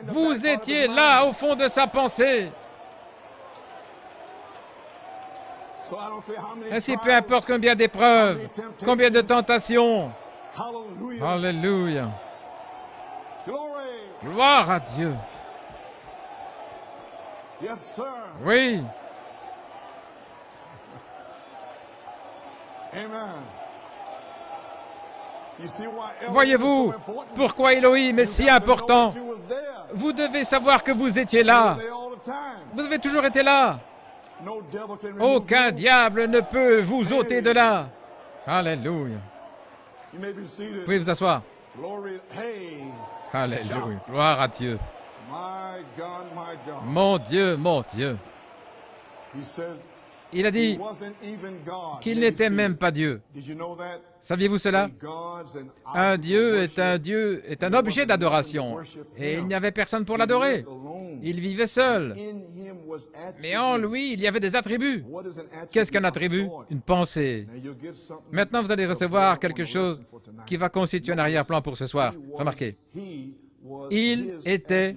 Speaker 3: Vous étiez là au fond de sa pensée. Ainsi, peu importe combien d'épreuves, combien de tentations. Alléluia. Gloire à Dieu. Oui. Voyez-vous pourquoi Elohim est si important? Vous devez savoir que vous étiez là. Vous avez toujours été là. Aucun diable ne peut vous ôter de là. Alléluia. Vous pouvez vous asseoir. Alléluia. Gloire à Dieu.
Speaker 2: My God, my God.
Speaker 3: Mon Dieu, mon Dieu.
Speaker 2: He said
Speaker 3: Il a
Speaker 2: he
Speaker 3: dit
Speaker 2: wasn't even God.
Speaker 3: qu'il
Speaker 2: Maybe
Speaker 3: n'était
Speaker 2: see
Speaker 3: même
Speaker 2: it.
Speaker 3: pas Dieu.
Speaker 2: Did you know that?
Speaker 3: Saviez-vous cela?
Speaker 2: God's an
Speaker 3: Un
Speaker 2: object
Speaker 3: Dieu
Speaker 2: of
Speaker 3: est un
Speaker 2: worship.
Speaker 3: Dieu, est un objet d'adoration. Et il n'y avait personne pour l'adorer.
Speaker 2: Alone.
Speaker 3: Il vivait seul.
Speaker 2: In him was
Speaker 3: Mais en lui, il y avait des attributs.
Speaker 2: What is an attribute?
Speaker 3: Qu'est-ce qu'un
Speaker 2: A
Speaker 3: attribut?
Speaker 2: thought.
Speaker 3: Une pensée.
Speaker 2: Now you'll get something
Speaker 3: Maintenant, vous allez recevoir quelque chose qui va constituer un arrière-plan pour ce soir. Remarquez, il était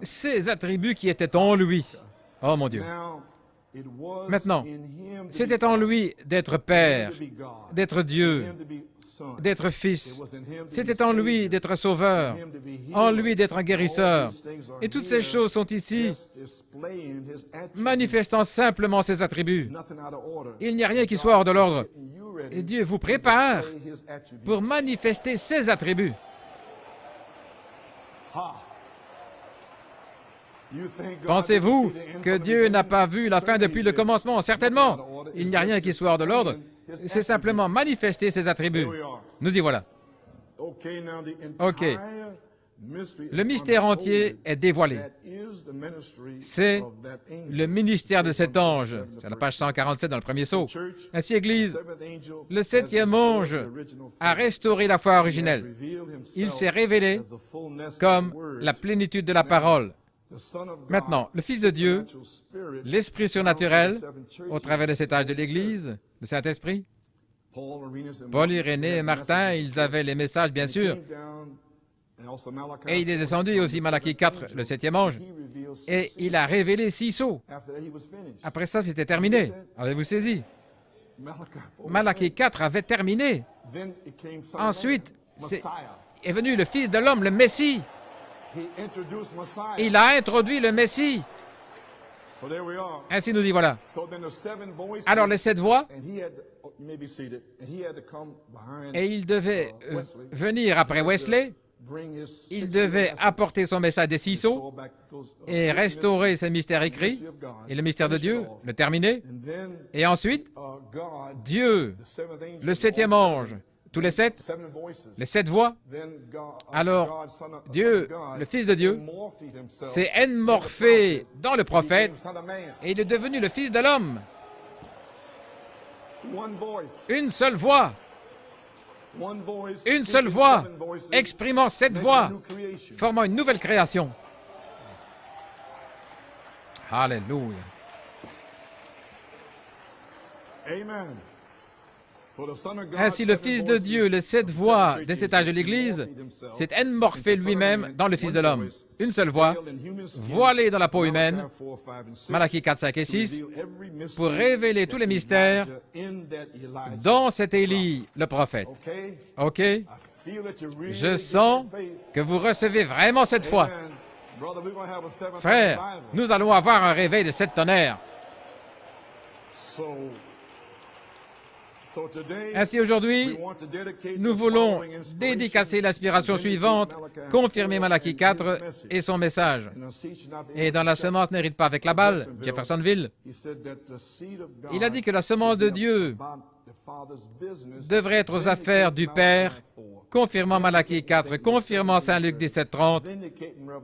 Speaker 3: ces attributs qui étaient en lui. Oh mon Dieu. Maintenant, c'était en lui d'être Père, d'être Dieu, d'être Fils. C'était en lui d'être Sauveur, en lui d'être un guérisseur. Et toutes ces choses sont ici, manifestant simplement ses attributs. Il n'y a rien qui soit hors de l'ordre. Et Dieu vous prépare pour manifester ses attributs. Pensez-vous que Dieu n'a pas vu la fin depuis le commencement? Certainement. Il n'y a rien qui soit hors de l'ordre. C'est simplement manifester ses attributs. Nous y voilà. OK. Le mystère entier est dévoilé. C'est le ministère de cet ange. C'est à la page 147 dans le premier sceau. Ainsi, Église, le septième ange a restauré la foi originelle. Il s'est révélé comme la plénitude de la parole. Maintenant, le Fils de Dieu, l'Esprit surnaturel, au travers de cet âge de l'Église, le Saint-Esprit, Paul, Irénée et Martin, ils avaient les messages, bien sûr. Et il est descendu aussi Malachie 4, le septième ange, et il a révélé 6 sceaux. Après ça, c'était terminé. Avez-vous saisi? Malachie 4 avait terminé. Ensuite, est venu le Fils de l'homme, le Messie. Il a introduit le Messie. Ainsi, nous y voilà. Alors, les 7 voix, et il devait venir après Wesley. Il devait apporter son message des 6 sceaux et restaurer ses mystères écrits et le mystère de Dieu, le terminer. Et ensuite, Dieu, le septième ange, tous les 7 voix. Alors, Dieu, le Fils de Dieu, s'est enmorphé dans le prophète et il est devenu le Fils de l'homme. Une seule voix. Une seule voix, exprimant 7 voix, formant une nouvelle création. Alléluia. Ainsi, le Fils de Dieu, les 7 voix des 7 âges de l'Église, s'est enmorphé lui-même dans le Fils de l'homme. Une seule voix, voilée dans la peau humaine, Malachie 4, 5 et 6, pour révéler tous les mystères dans cet Élie, le prophète. OK? Je sens que vous recevez vraiment cette foi. Frère, nous allons avoir un réveil de 7 tonnerres. Ainsi, aujourd'hui, nous voulons dédicacer l'aspiration suivante, confirmer Malachie 4 et son message. Et dans la semence n'hérite pas avec la balle, Jeffersonville, il a dit que la semence de Dieu devrait être aux affaires du Père, confirmant Malachie 4, confirmant Saint Luc 17, 30,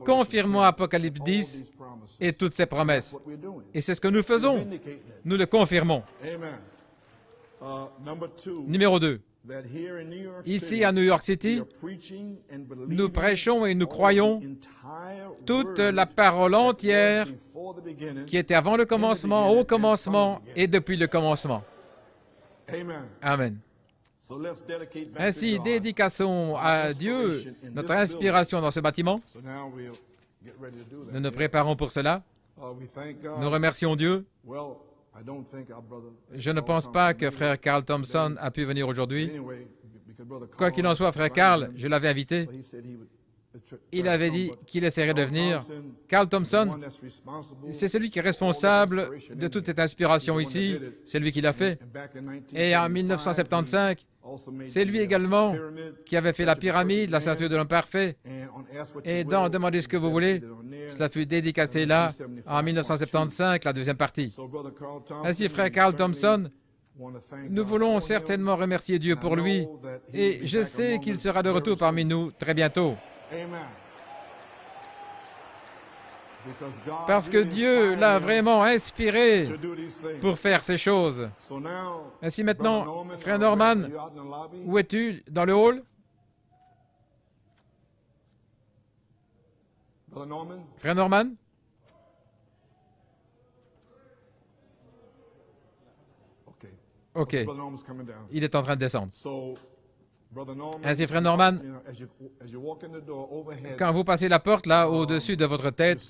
Speaker 3: confirmant Apocalypse 10 et toutes ces promesses. Et c'est ce que nous faisons. Nous le confirmons. Numéro 2. Ici, à New York City, nous prêchons et nous croyons toute la parole entière qui était avant le commencement, au commencement et depuis le commencement. Amen. Ainsi, dédicassons à Dieu notre inspiration dans ce bâtiment. Nous nous préparons pour cela. Nous remercions Dieu. Je ne pense pas que frère Carl Thompson a pu venir aujourd'hui. Quoi qu'il en soit, frère Carl, je l'avais invité. Il avait dit qu'il essaierait de venir. Carl Thompson, c'est celui qui est responsable de toute cette inspiration ici. C'est lui qui l'a fait. Et en 1975, c'est lui également qui avait fait la pyramide, la statue de l'homme parfait. Et dans Demandez ce que vous voulez, cela fut dédicacé là, en 1975, la deuxième partie. Ainsi, frère Carl Thompson, nous voulons certainement remercier Dieu pour lui. Et je sais qu'il sera de retour parmi nous très bientôt. Parce que Dieu l'a vraiment inspiré pour faire ces choses. Ainsi maintenant, frère Norman, où es-tu? Dans le hall? Frère Norman? Ok, il est en train de descendre. Ainsi, frère Norman, quand vous passez la porte là au-dessus de votre tête,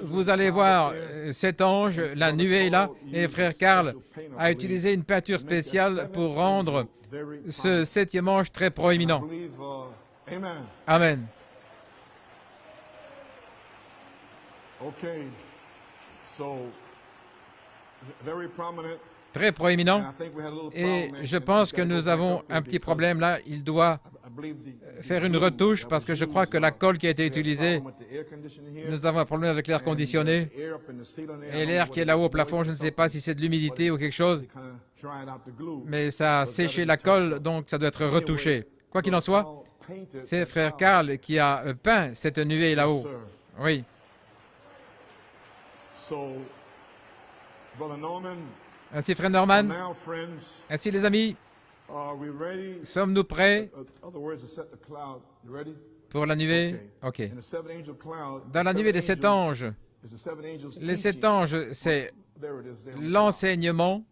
Speaker 3: vous allez voir cet ange, la nuée là, et frère Carl a utilisé une peinture spéciale pour rendre ce 7e ange très proéminent. Amen. Très proéminent. Et je pense que nous avons un petit problème là. Il doit faire une retouche parce que je crois que la colle qui a été utilisée, nous avons un problème avec l'air conditionné. Et l'air qui est là-haut au plafond, je ne sais pas si c'est de l'humidité ou quelque chose, mais ça a séché la colle, donc ça doit être retouché. Quoi qu'il en soit, c'est frère Carl qui a peint cette nuée là-haut. Oui. Ainsi, frère Norman, ainsi les amis, sommes-nous prêts pour la nuée? Ok. Dans la nuée des 7 anges, les 7 anges, c'est l'enseignement.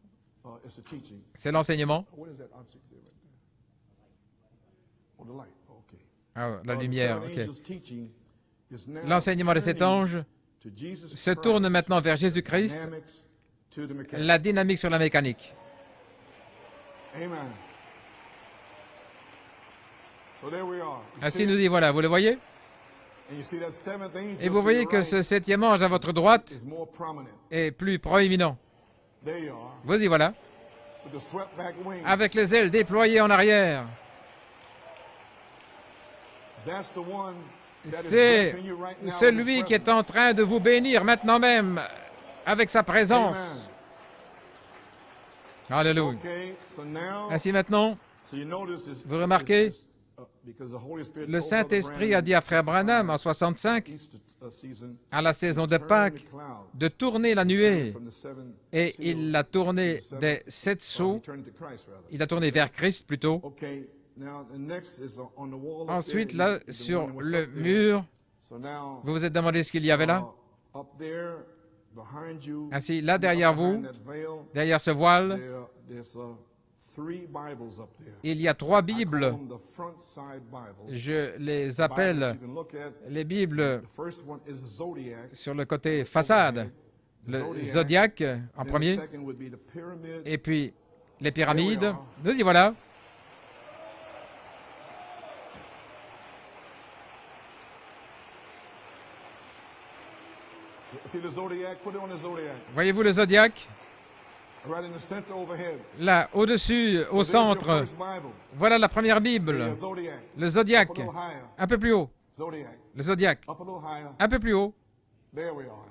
Speaker 3: C'est l'enseignement. Ah, la lumière, ok. L'enseignement des 7 anges se tourne maintenant vers Jésus-Christ, la dynamique sur la mécanique. Ainsi nous y voilà, vous le voyez? Et vous voyez que ce 7e ange à votre droite est plus proéminent. Vous y voilà, avec les ailes déployées en arrière. C'est celui qui est en train de vous bénir maintenant même avec sa présence. Alléluia. Ainsi maintenant, vous remarquez, le Saint-Esprit a dit à frère Branham en 65, à la saison de Pâques, de tourner la nuée. Et il l'a tourné des 7 sceaux. Il a tourné vers Christ plutôt. Ensuite, là, sur le mur, vous vous êtes demandé ce qu'il y avait là? Ainsi, là, derrière vous, derrière ce voile, il y a 3 Bibles. Je les appelle les Bibles sur le côté façade. Le zodiaque en premier, et puis les pyramides. Nous y voilà. Voyez-vous le zodiaque? Là, au-dessus, au centre. Voilà la première Bible. Le zodiaque. Un peu plus haut. Le zodiaque. Un peu plus haut.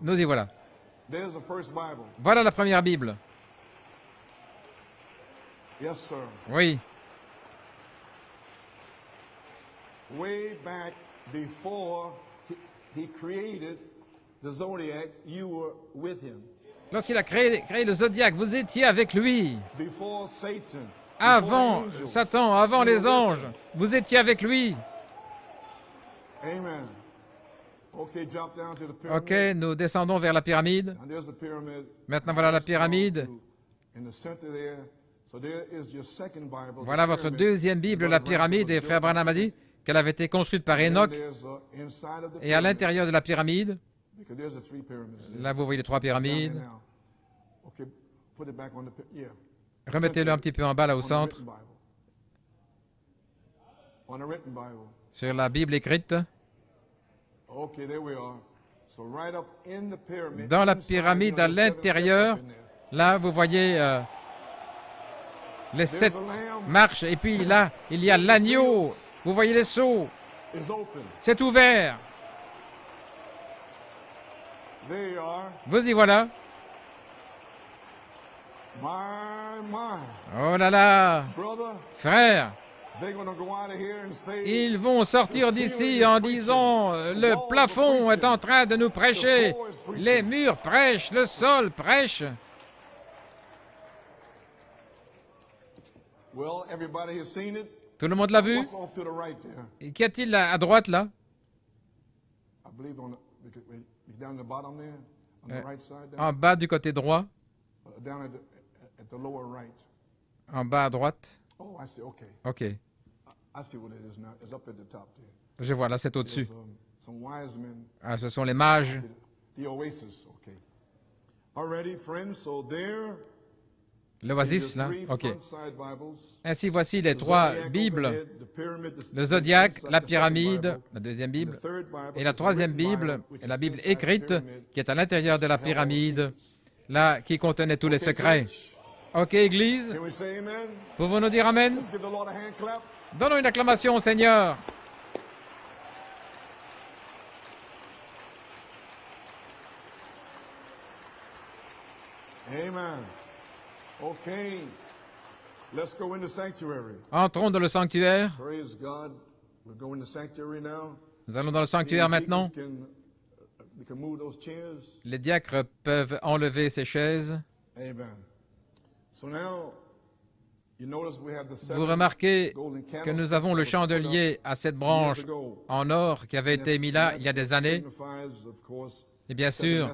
Speaker 3: Nous y voilà. Voilà la première Bible. Oui.
Speaker 2: Way back before he created the zodiac, you were with him.
Speaker 3: Lorsqu'il a créé le zodiaque, vous étiez avec lui.
Speaker 2: Before Satan,
Speaker 3: Avant
Speaker 2: before angels,
Speaker 3: Satan, avant les anges, vous étiez avec lui.
Speaker 2: Amen. Okay, drop down to the
Speaker 3: Ok,
Speaker 2: pyramid.
Speaker 3: nous descendons vers la pyramide.
Speaker 2: And there's the pyramid.
Speaker 3: Maintenant, voilà la pyramide.
Speaker 2: In the center there. So there is your second Bible. the
Speaker 3: Voilà votre
Speaker 2: pyramid.
Speaker 3: deuxième Bible, la pyramide. Et frère Branham a dit qu'elle avait été construite par Enoch.
Speaker 2: Inside of the
Speaker 3: Et à
Speaker 2: pyramid,
Speaker 3: l'intérieur de la pyramide,
Speaker 2: because there's the 3 pyramids.
Speaker 3: là vous voyez les 3 pyramides.
Speaker 2: Down there now. Okay, put it back on the yeah.
Speaker 3: Remettez-le un petit peu en bas, là au
Speaker 2: On the
Speaker 3: centre,
Speaker 2: written Bible. On a written Bible.
Speaker 3: sur la Bible écrite.
Speaker 2: Okay, there we are. So right up in the pyramid.
Speaker 3: Dans la
Speaker 2: inside,
Speaker 3: pyramide,
Speaker 2: you know,
Speaker 3: à
Speaker 2: the 7
Speaker 3: l'intérieur,
Speaker 2: steps up in there.
Speaker 3: là vous voyez les 7 marches. Et puis là, il y a l'agneau. Vous voyez les sceaux.
Speaker 2: Is open.
Speaker 3: C'est ouvert.
Speaker 2: There you are.
Speaker 3: Vous y voilà.
Speaker 2: My.
Speaker 3: Oh là là,
Speaker 2: Brother,
Speaker 3: frère, Ils vont sortir d'ici en disant, le plafond est en train de nous prêcher, les murs prêchent, le sol prêche. Tout le monde l'a vu? Et qu'y a-t-il à droite, là? En bas du côté droit. En bas à droite. OK. Je vois, là, c'est au-dessus. Ah, ce sont les mages. L'oasis, là? OK. Ainsi, voici les trois Bibles, le zodiaque, la pyramide, la deuxième Bible, et la troisième Bible, et la Bible écrite, qui est à l'intérieur de la pyramide, là, qui contenait tous les secrets. OK, Église? Pouvons-nous dire Amen? Donnons une acclamation au Seigneur.
Speaker 2: Amen. Okay. Let's go in the sanctuary.
Speaker 3: Entrons dans le sanctuaire.
Speaker 2: Praise God. We're going to the sanctuary now.
Speaker 3: Nous allons dans le sanctuaire maintenant.
Speaker 2: We can move those chairs.
Speaker 3: Les diacres peuvent enlever ces chaises.
Speaker 2: Amen. So now, you notice we have the
Speaker 3: Vous remarquez que nous avons le chandelier à 7 branches en or qui avait été mis là il y a des années. Et bien sûr,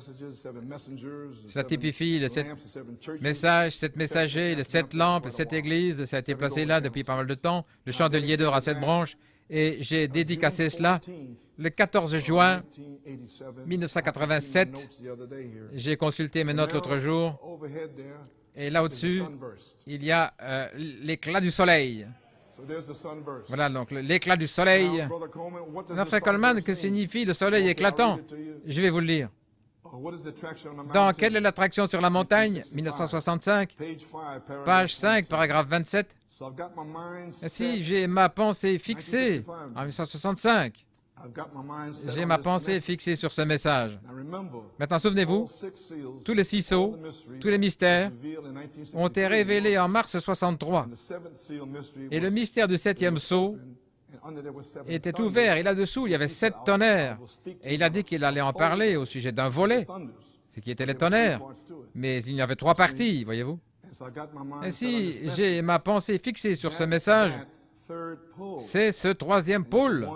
Speaker 3: ça typifie les 7 messages, 7 messagers, les 7 lampes, 7 églises. Ça a été placé là depuis pas mal de temps. Le chandelier d'or à 7 branches. Et j'ai dédicacé cela le 14 juin 1987. J'ai consulté mes notes l'autre jour. Et là au-dessus, il y a l'éclat du soleil. Voilà donc l'éclat du soleil. Frère Coleman, que signifie le soleil éclatant? Je vais vous le lire. Dans Quelle est l'attraction sur la montagne? 1965, page 5, paragraphe 27. Si j'ai ma pensée fixée en 1965, j'ai ma pensée fixée sur ce message. Maintenant, souvenez-vous, tous les 6 sceaux, tous les mystères ont été révélés en mars 63. Et le mystère du 7e sceau était ouvert. Et là-dessous, il y avait 7 tonnerres. Et il a dit qu'il allait en parler au sujet d'un volet, ce qui était les tonnerres. Mais il y avait 3 parties, voyez-vous. Ainsi, j'ai ma pensée fixée sur ce message. C'est ce 3e pôle,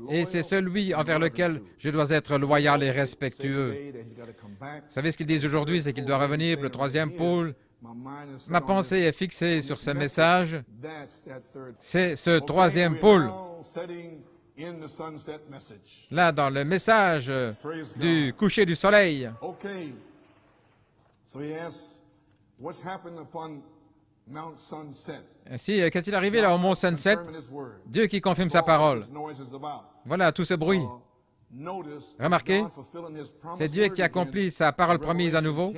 Speaker 3: et c'est celui envers lequel je dois être loyal et respectueux. Vous savez ce qu'ils disent aujourd'hui, c'est qu'il doit revenir pour le 3e pôle. Ma pensée est fixée sur ce message. C'est ce 3e pôle. Là, dans le message du coucher du soleil. Ainsi, qu'est-il arrivé là au mont Sunset? Dieu qui confirme sa parole. Voilà tout ce bruit. Remarquez, c'est Dieu qui accomplit sa parole promise à nouveau.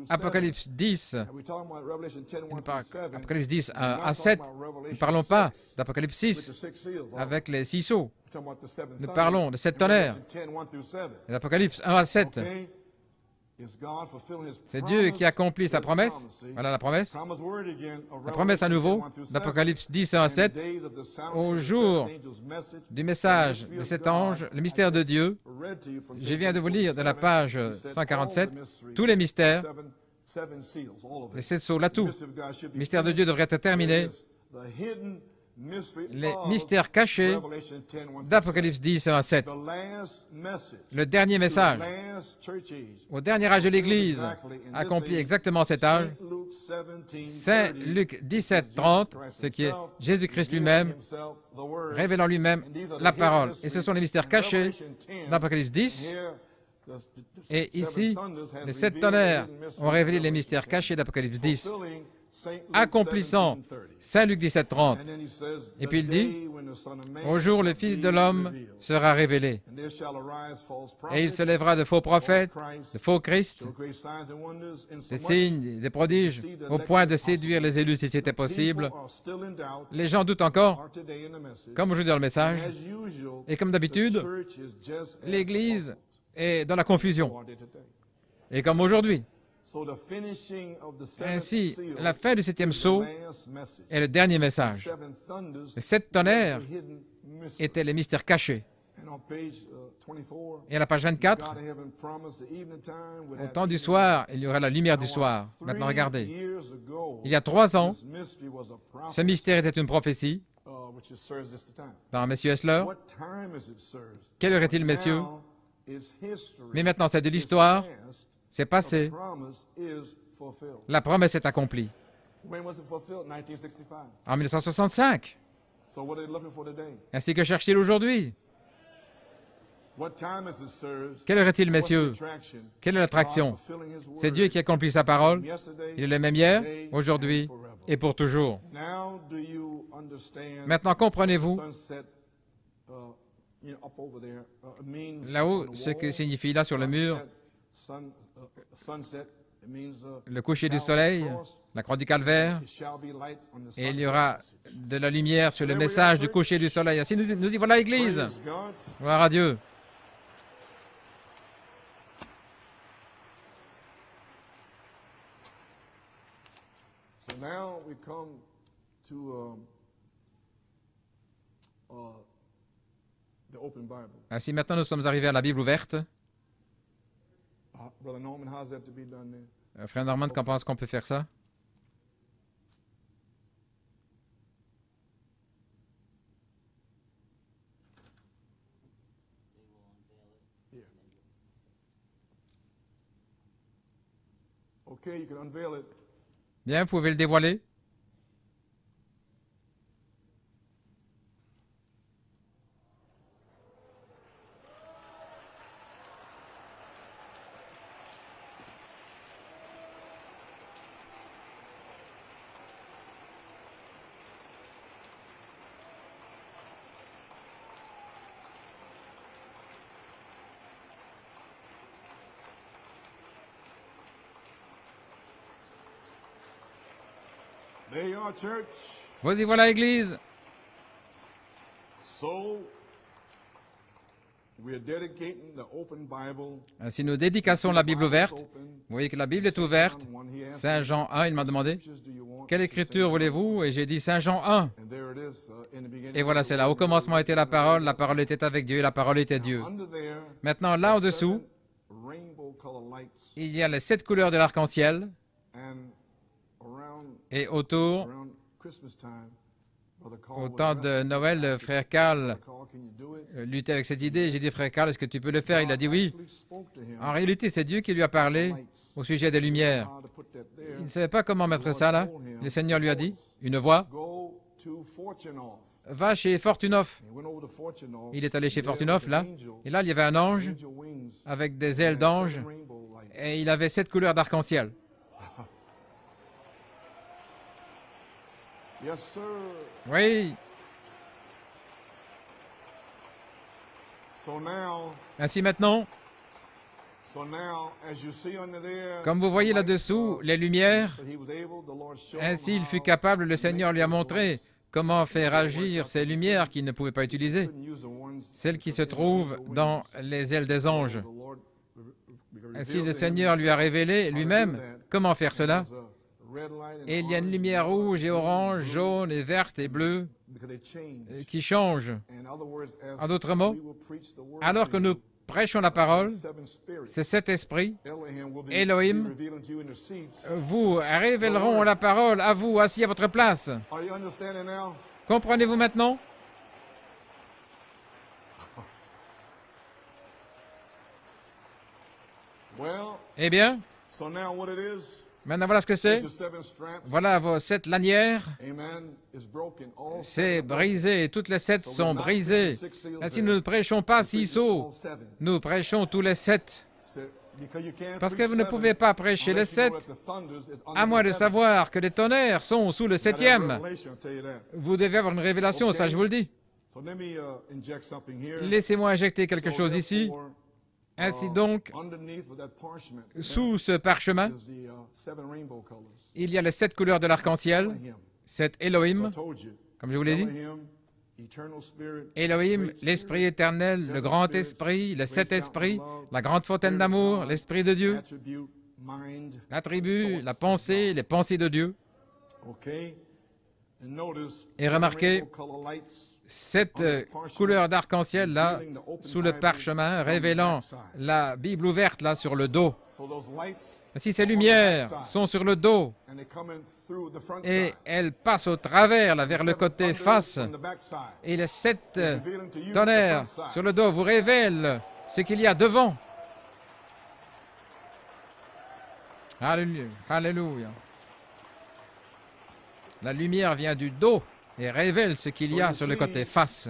Speaker 3: Apocalypse 10, Apocalypse 10 à 7, nous ne parlons pas d'Apocalypse 6 avec les 6 sceaux. Nous parlons de 7 tonnerres. L'Apocalypse 1 à 7. C'est Dieu qui accomplit sa promesse. Voilà la promesse. La promesse à nouveau, d'Apocalypse 10, 1 à 7, au jour du message de cet ange, le mystère de Dieu. Je viens de vous lire de la page 147, tous les mystères, les 7 sceaux, là tout. Le mystère de Dieu devrait être terminé. Les mystères cachés d'Apocalypse 10, 1 à 7. Le dernier message, au dernier âge de l'Église, accomplit exactement cet âge. Saint Luc 17, 30, ce qui est Jésus-Christ lui-même, révélant lui-même la parole. Et ce sont les mystères cachés d'Apocalypse 10. Et ici, les 7 tonnerres ont révélé les mystères cachés d'Apocalypse 10. Accomplissant Saint Luc 17, 30. Et puis il dit, au jour où le Fils de l'homme sera révélé, et il se lèvera de faux prophètes, de faux Christ, des signes, des prodiges, au point de séduire les élus si c'était possible. Les gens doutent encore, comme aujourd'hui dans le message, et comme d'habitude, l'Église est dans la confusion. Et comme aujourd'hui. Ainsi, la fin du septième sceau est le dernier message. Les 7 tonnerres étaient les mystères cachés. Et à la page 24, au temps du soir, il y aura la lumière du soir. Maintenant, regardez. Il y a 3 ans, ce mystère était une prophétie dans Messieurs Hessler. Quelle heure est-il, messieurs? Mais maintenant, c'est de l'histoire. C'est passé. La promesse est accomplie. En 1965. Ainsi que cherche-t-il aujourd'hui? Quelle heure est-il, messieurs? Quelle est l'attraction? C'est Dieu qui accomplit sa parole. Il est le même hier, aujourd'hui et pour toujours. Maintenant, comprenez-vous là-haut ce que signifie là sur le mur le coucher du soleil, la croix du calvaire, et il y aura de la lumière sur le message du coucher du soleil. Ainsi, nous y voilà, Église. Gloire à Dieu. Ainsi, maintenant, nous sommes arrivés à la Bible ouverte. Frère Norman, qu'en pense qu'on peut faire ça? Bien, vous pouvez le dévoiler. Vous y voilà, Église. Ainsi, nous dédicassons la Bible ouverte. Vous voyez que la Bible est ouverte. Saint Jean 1, il m'a demandé, quelle écriture voulez-vous? Et j'ai dit Saint Jean 1. Et voilà, c'est là. Au commencement était la parole était avec Dieu, et la parole était Dieu. Maintenant, là en dessous, il y a les 7 couleurs de l'arc-en-ciel. Et autour, au temps de Noël, le frère Carl luttait avec cette idée. J'ai dit, frère Carl, est-ce que tu peux le faire? Il a dit oui. En réalité, c'est Dieu qui lui a parlé au sujet des lumières. Il ne savait pas comment mettre ça là. Le Seigneur lui a dit, une voix, va chez Fortunoff. Il est allé chez Fortunoff, là. Et là, il y avait un ange avec des ailes d'ange. Et il avait 7 couleurs d'arc-en-ciel. Oui. Ainsi maintenant, comme vous voyez là-dessous, les lumières, ainsi il fut capable, le Seigneur lui a montré comment faire agir ces lumières qu'il ne pouvait pas utiliser, celles qui se trouvent dans les ailes des anges. Ainsi le Seigneur lui a révélé lui-même comment faire cela. Et il y a une lumière rouge et orange, jaune et verte et bleue qui change. En d'autres mots, alors que nous prêchons la parole, ces 7 esprits, Elohim, vous révéleront la parole à vous, assis à votre place. Comprenez-vous maintenant? Eh bien, maintenant, voilà ce que c'est. Voilà vos 7 lanières. C'est brisé. Toutes les 7 sont brisées. Ainsi, nous ne prêchons pas 6 sceaux. Nous prêchons tous les 7. Parce que vous ne pouvez pas prêcher les 7, à moins de savoir que les tonnerres sont sous le 7e. Vous devez avoir une révélation, ça je vous le dis. Laissez-moi injecter quelque chose ici. Ainsi donc, sous ce parchemin, il y a les 7 couleurs de l'arc-en-ciel, 7 Elohim, comme je vous l'ai dit. Elohim, l'Esprit éternel, le grand Esprit, les 7 esprits, la grande fontaine d'amour, l'Esprit de Dieu, l'attribut, la pensée, les pensées de Dieu. Et remarquez cette couleur d'arc-en-ciel là, sous le parchemin, révélant la Bible ouverte là sur le dos. Si ces lumières sont sur le dos et elles passent au travers là, vers le côté face, et les 7 tonnerres sur le dos vous révèlent ce qu'il y a devant. Alléluia. Alléluia. La lumière vient du dos et révèle ce qu'il y a sur le côté face.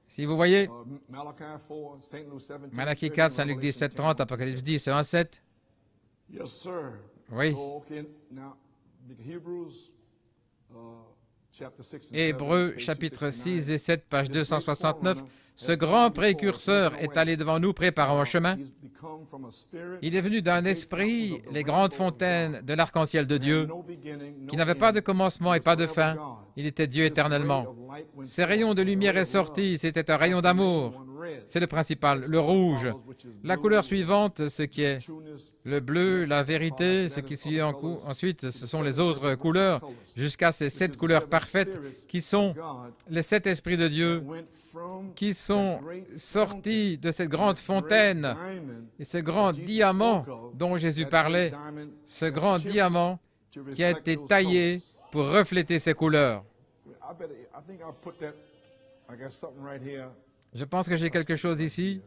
Speaker 3: Si vous voyez, Malachie 4, Saint Luc 17, 30, Apocalypse 10, 1, 7. Oui. Hébreux, chapitre 6 et 7, page 269. Ce grand précurseur est allé devant nous, préparant un chemin. Il est venu d'un esprit, les grandes fontaines de l'arc-en-ciel de Dieu, qui n'avait pas de commencement et pas de fin. Il était Dieu éternellement. Ces rayons de lumière est sorti, c'était un rayon d'amour. C'est le principal, le rouge. La couleur suivante, ce qui est le bleu, la vérité, ce qui suit ensuite, ce sont les autres couleurs, jusqu'à ces 7 couleurs parfaites qui sont les 7 esprits de Dieu, qui sont sortis de cette grande fontaine et ce grand diamant dont Jésus parlait, ce grand diamant qui a été taillé pour refléter ces couleurs. Je pense que j'ai quelque chose ici.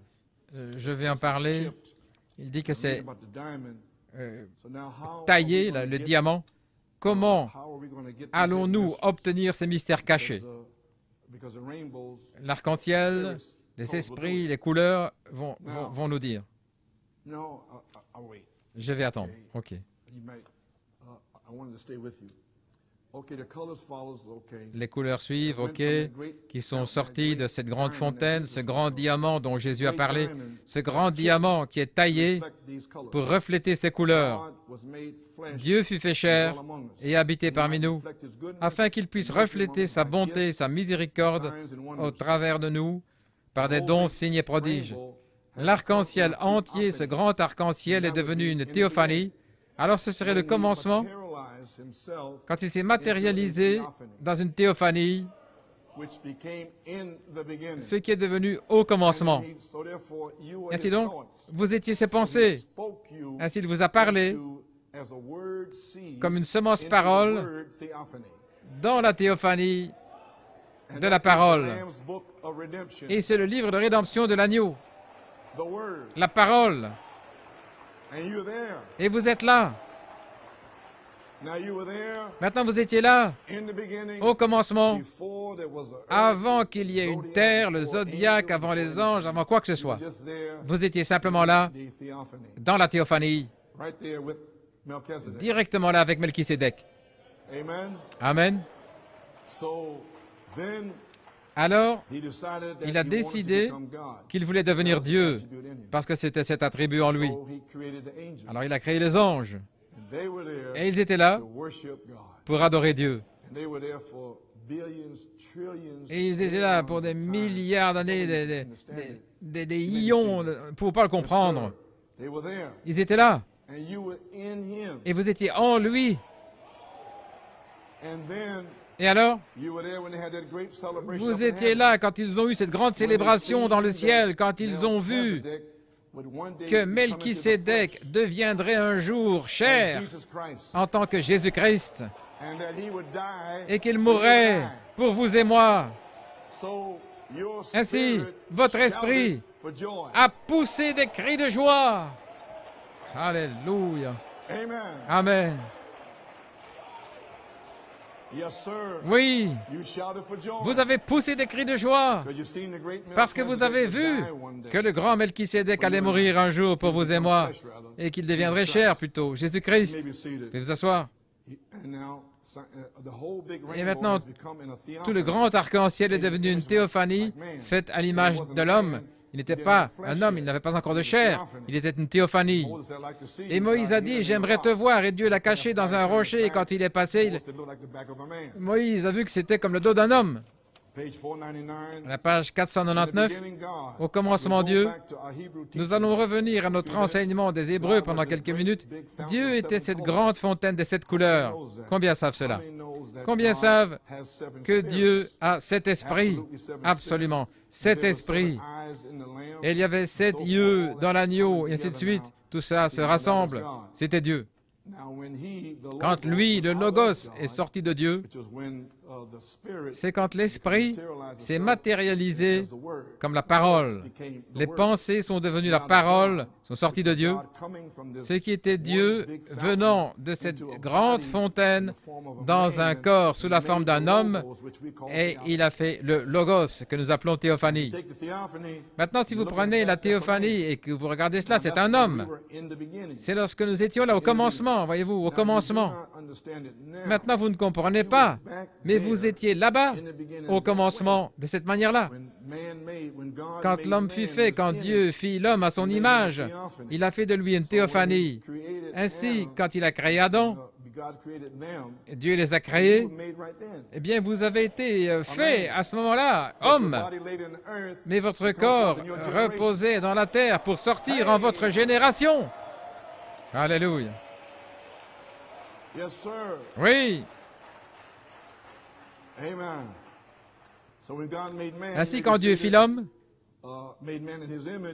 Speaker 3: Je vais en parler. Il dit que c'est taillé, là, le diamant. Comment allons-nous obtenir ces mystères cachés? L'arc-en-ciel, les esprits, les couleurs vont nous dire. Je vais attendre. OK. Les couleurs suivent, OK, qui sont sorties de cette grande fontaine, ce grand diamant dont Jésus a parlé, ce grand diamant qui est taillé pour refléter ces couleurs. Dieu fut fait chair et habité parmi nous, afin qu'il puisse refléter sa bonté, sa miséricorde au travers de nous, par des dons, signes et prodiges. L'arc-en-ciel entier, ce grand arc-en-ciel est devenu une théophanie. Alors ce serait le commencement, quand il s'est matérialisé dans une théophanie, ce qui est devenu au commencement. Ainsi donc, vous étiez ses pensées. Ainsi, il vous a parlé comme une semence-parole dans la théophanie de la parole. Et c'est le livre de rédemption de l'agneau. La parole. Et vous êtes là. Maintenant, vous étiez là, au commencement, avant qu'il y ait une terre, le zodiaque, avant les anges, avant quoi que ce soit. Vous étiez simplement là, dans la théophanie, directement là avec Melchisédek. Amen. Alors, il a décidé qu'il voulait devenir Dieu, parce que c'était cet attribut en lui. Alors, il a créé les anges. Et ils étaient là pour adorer Dieu. Et ils étaient là pour des milliards d'années, des ions, pour ne pas le comprendre. Ils étaient là. Et vous étiez en lui. Et alors, vous étiez là quand ils ont eu cette grande célébration dans le ciel, quand ils ont vu que Melchisédek deviendrait un jour chair en tant que Jésus-Christ et qu'il mourrait pour vous et moi. Ainsi, votre esprit a poussé des cris de joie. Alléluia. Amen. Oui, vous avez poussé des cris de joie parce que vous avez vu que le grand Melchisédek allait mourir un jour pour vous et moi et qu'il deviendrait chair plutôt, Jésus-Christ. Veuillez vous asseoir. Et maintenant, tout le grand arc-en-ciel est devenu une théophanie faite à l'image de l'homme. Il n'était pas un homme, il n'avait pas encore de chair, il était une théophanie. Et Moïse a dit, j'aimerais te voir, et Dieu l'a caché dans un rocher, et quand il est passé, Moïse a vu que c'était comme le dos d'un homme.
Speaker 2: Page 499.
Speaker 3: À la page 499, au commencement Dieu, nous allons revenir à notre enseignement des Hébreux pendant quelques minutes. Dieu était cette grande fontaine des 7 couleurs. Combien savent cela? Combien savent que Dieu a 7 esprits? Absolument, 7 esprits. Et il y avait 7 yeux dans l'agneau, et ainsi de suite. Tout ça se rassemble. C'était Dieu. Quand lui, le Logos, est sorti de Dieu, c'est quand l'Esprit s'est matérialisé comme la parole. Les pensées sont devenues la parole, sont sorties de Dieu. Ce qui était Dieu venant de cette grande fontaine dans un corps sous la forme d'un homme, et il a fait le Logos que nous appelons théophanie. Maintenant, si vous prenez la théophanie et que vous regardez cela, c'est un homme. C'est lorsque nous étions là au commencement, voyez-vous, au commencement. Maintenant, vous ne comprenez pas, mais vous étiez là-bas au commencement de cette manière-là. Quand l'homme fut fait, quand Dieu fit l'homme à son image, il a fait de lui une théophanie. Ainsi, quand il a créé Adam, Dieu les a créés, eh bien, vous avez été faits à ce moment-là, homme. Mais votre corps reposait dans la terre pour sortir en votre génération. Alléluia. Oui. Ainsi, quand Dieu fit l'homme,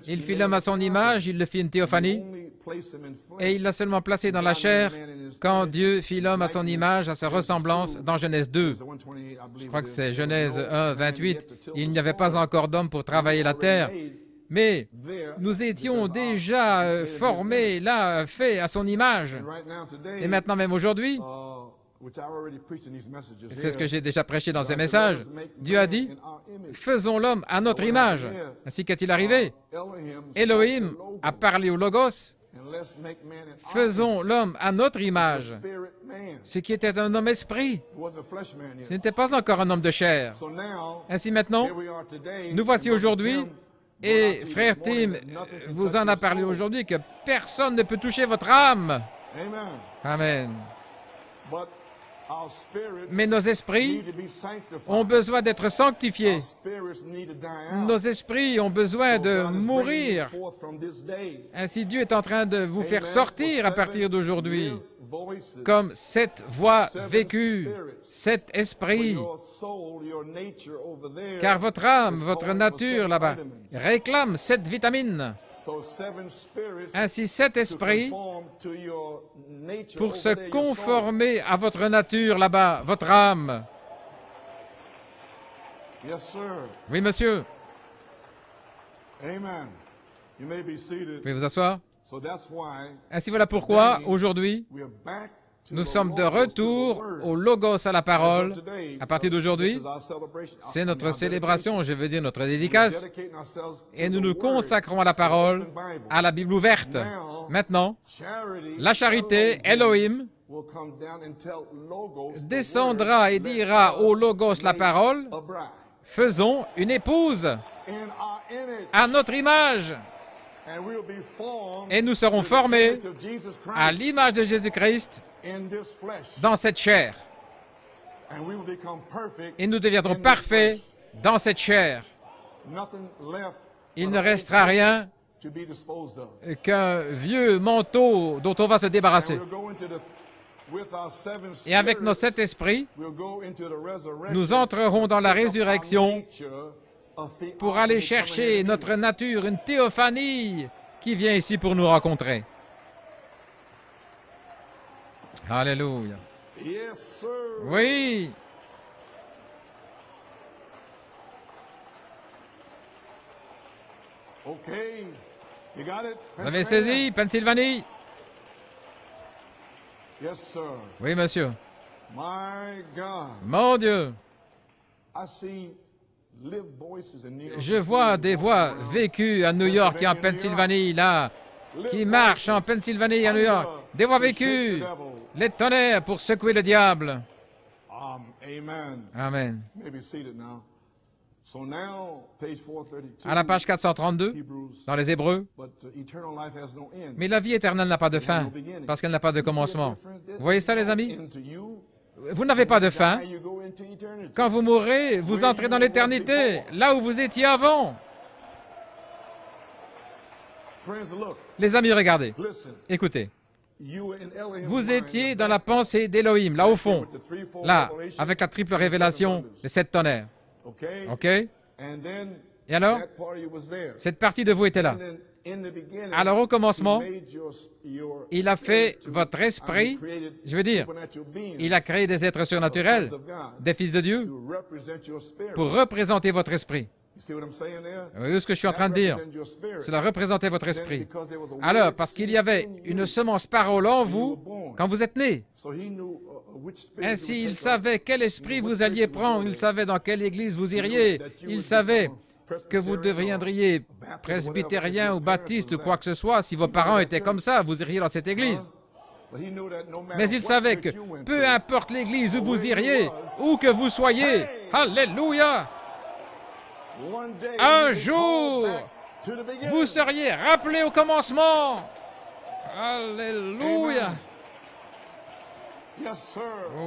Speaker 3: il fit l'homme à son image, il le fit une théophanie, et il l'a seulement placé dans la chair quand Dieu fit l'homme à son image, à sa ressemblance, dans Genèse 2. Je crois que c'est Genèse 1, 28. Il n'y avait pas encore d'homme pour travailler la terre, mais nous étions déjà formés, là, faits à son image. Et maintenant, même aujourd'hui, c'est ce que j'ai déjà prêché dans ces messages. Dieu a dit, faisons l'homme à notre image. Ainsi qu'est-il arrivé? Elohim a parlé au Logos, faisons l'homme à notre image. Ce qui était un homme esprit, ce n'était pas encore un homme de chair. Ainsi maintenant, nous voici aujourd'hui, et frère Tim vous en a parlé aujourd'hui, que personne ne peut toucher votre âme. Amen. Mais nos esprits ont besoin d'être sanctifiés. Nos esprits ont besoin de mourir. Ainsi, Dieu est en train de vous faire sortir à partir d'aujourd'hui, comme 7 voix vécues, 7 esprits. Car votre âme, votre nature là-bas, réclame 7 vitamines. Ainsi, 7 esprits pour se conformer à votre nature là-bas, votre âme. Oui, monsieur. Vous pouvez vous asseoir. Ainsi, voilà pourquoi, aujourd'hui, nous sommes de retour au Logos à la parole. À partir d'aujourd'hui, c'est notre célébration, je veux dire notre dédicace, et nous nous consacrons à la parole, à la Bible ouverte. Maintenant, la charité, Elohim, descendra et dira au Logos la parole, faisons une épouse à notre image. Et nous serons formés à l'image de Jésus-Christ dans cette chair. Et nous deviendrons parfaits dans cette chair. Il ne restera rien qu'un vieux manteau dont on va se débarrasser. Et avec nos 7 esprits, nous entrerons dans la résurrection pour aller chercher notre nature, une théophanie qui vient ici pour nous rencontrer. Alléluia. Oui. Vous avez saisi, Pennsylvanie? Oui, monsieur. Mon Dieu. Je vois des voix vécues à New York et en Pennsylvanie, là, qui marchent en Pennsylvanie et à New York. Des voix vécues, les tonnerres pour secouer le diable. Amen. À la page 432, dans les Hébreux, mais la vie éternelle n'a pas de fin, parce qu'elle n'a pas de commencement. Vous voyez ça, les amis? vous n'avez pas de fin. Quand vous mourrez, vous entrez dans l'éternité, là où vous étiez avant. Les amis, regardez, écoutez. Vous étiez dans la pensée d'Élohim, là au fond, là, avec la triple révélation des 7 tonnerres. OK? Et alors, cette partie de vous était là. Alors au commencement, il a fait votre esprit, je veux dire, il a créé des êtres surnaturels, des fils de Dieu, pour représenter votre esprit. Vous voyez ce que je suis en train de dire? Cela représentait votre esprit. Alors, parce qu'il y avait une semence parole en vous quand vous êtes né. Ainsi, il savait quel esprit vous alliez prendre, il savait dans quelle église vous iriez, il savait que vous deviendriez presbytérien ou baptiste ou quoi que ce soit. Si vos parents étaient comme ça, vous iriez dans cette église. Mais il savait que peu importe l'église où vous iriez, où que vous soyez, alléluia, un jour, vous seriez rappelé au commencement. Alléluia.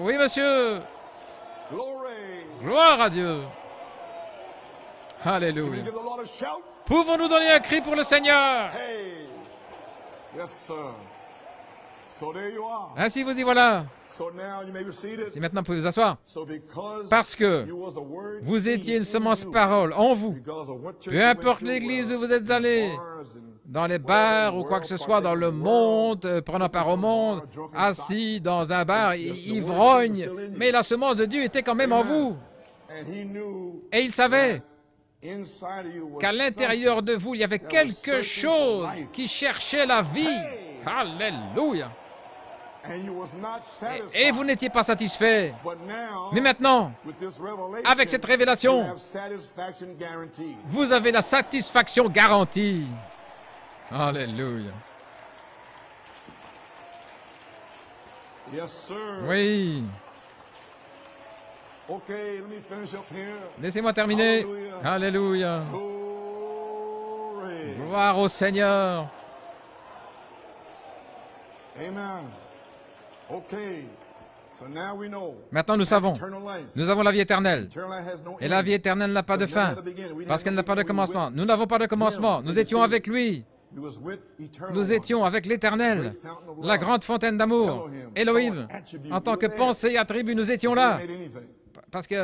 Speaker 3: Oui, monsieur. Gloire à Dieu. Alléluia. Pouvons-nous donner un cri pour le Seigneur? Ainsi, vous y voilà. Si maintenant, vous pouvez vous asseoir. Parce que vous étiez une semence parole en vous. Peu importe l'église où vous êtes allé, dans les bars ou quoi que ce soit dans le monde, prenant part au monde, assis dans un bar, ivrogne, mais la semence de Dieu était quand même en vous. Et il savait qu'à l'intérieur de vous, il y avait quelque chose qui cherchait la vie. Alléluia. Et vous n'étiez pas satisfait. Mais maintenant, avec cette révélation, vous avez la satisfaction garantie. Alléluia. Oui. Laissez-moi terminer. Alléluia. Gloire au Seigneur. Maintenant, nous savons. Nous avons la vie éternelle. Et la vie éternelle n'a pas de fin, parce qu'elle n'a pas de commencement. Nous n'avons pas de commencement. Nous étions avec lui. Nous étions avec l'Éternel, la grande fontaine d'amour, Elohim. En tant que pensée et attribut, nous étions là. Parce qu'il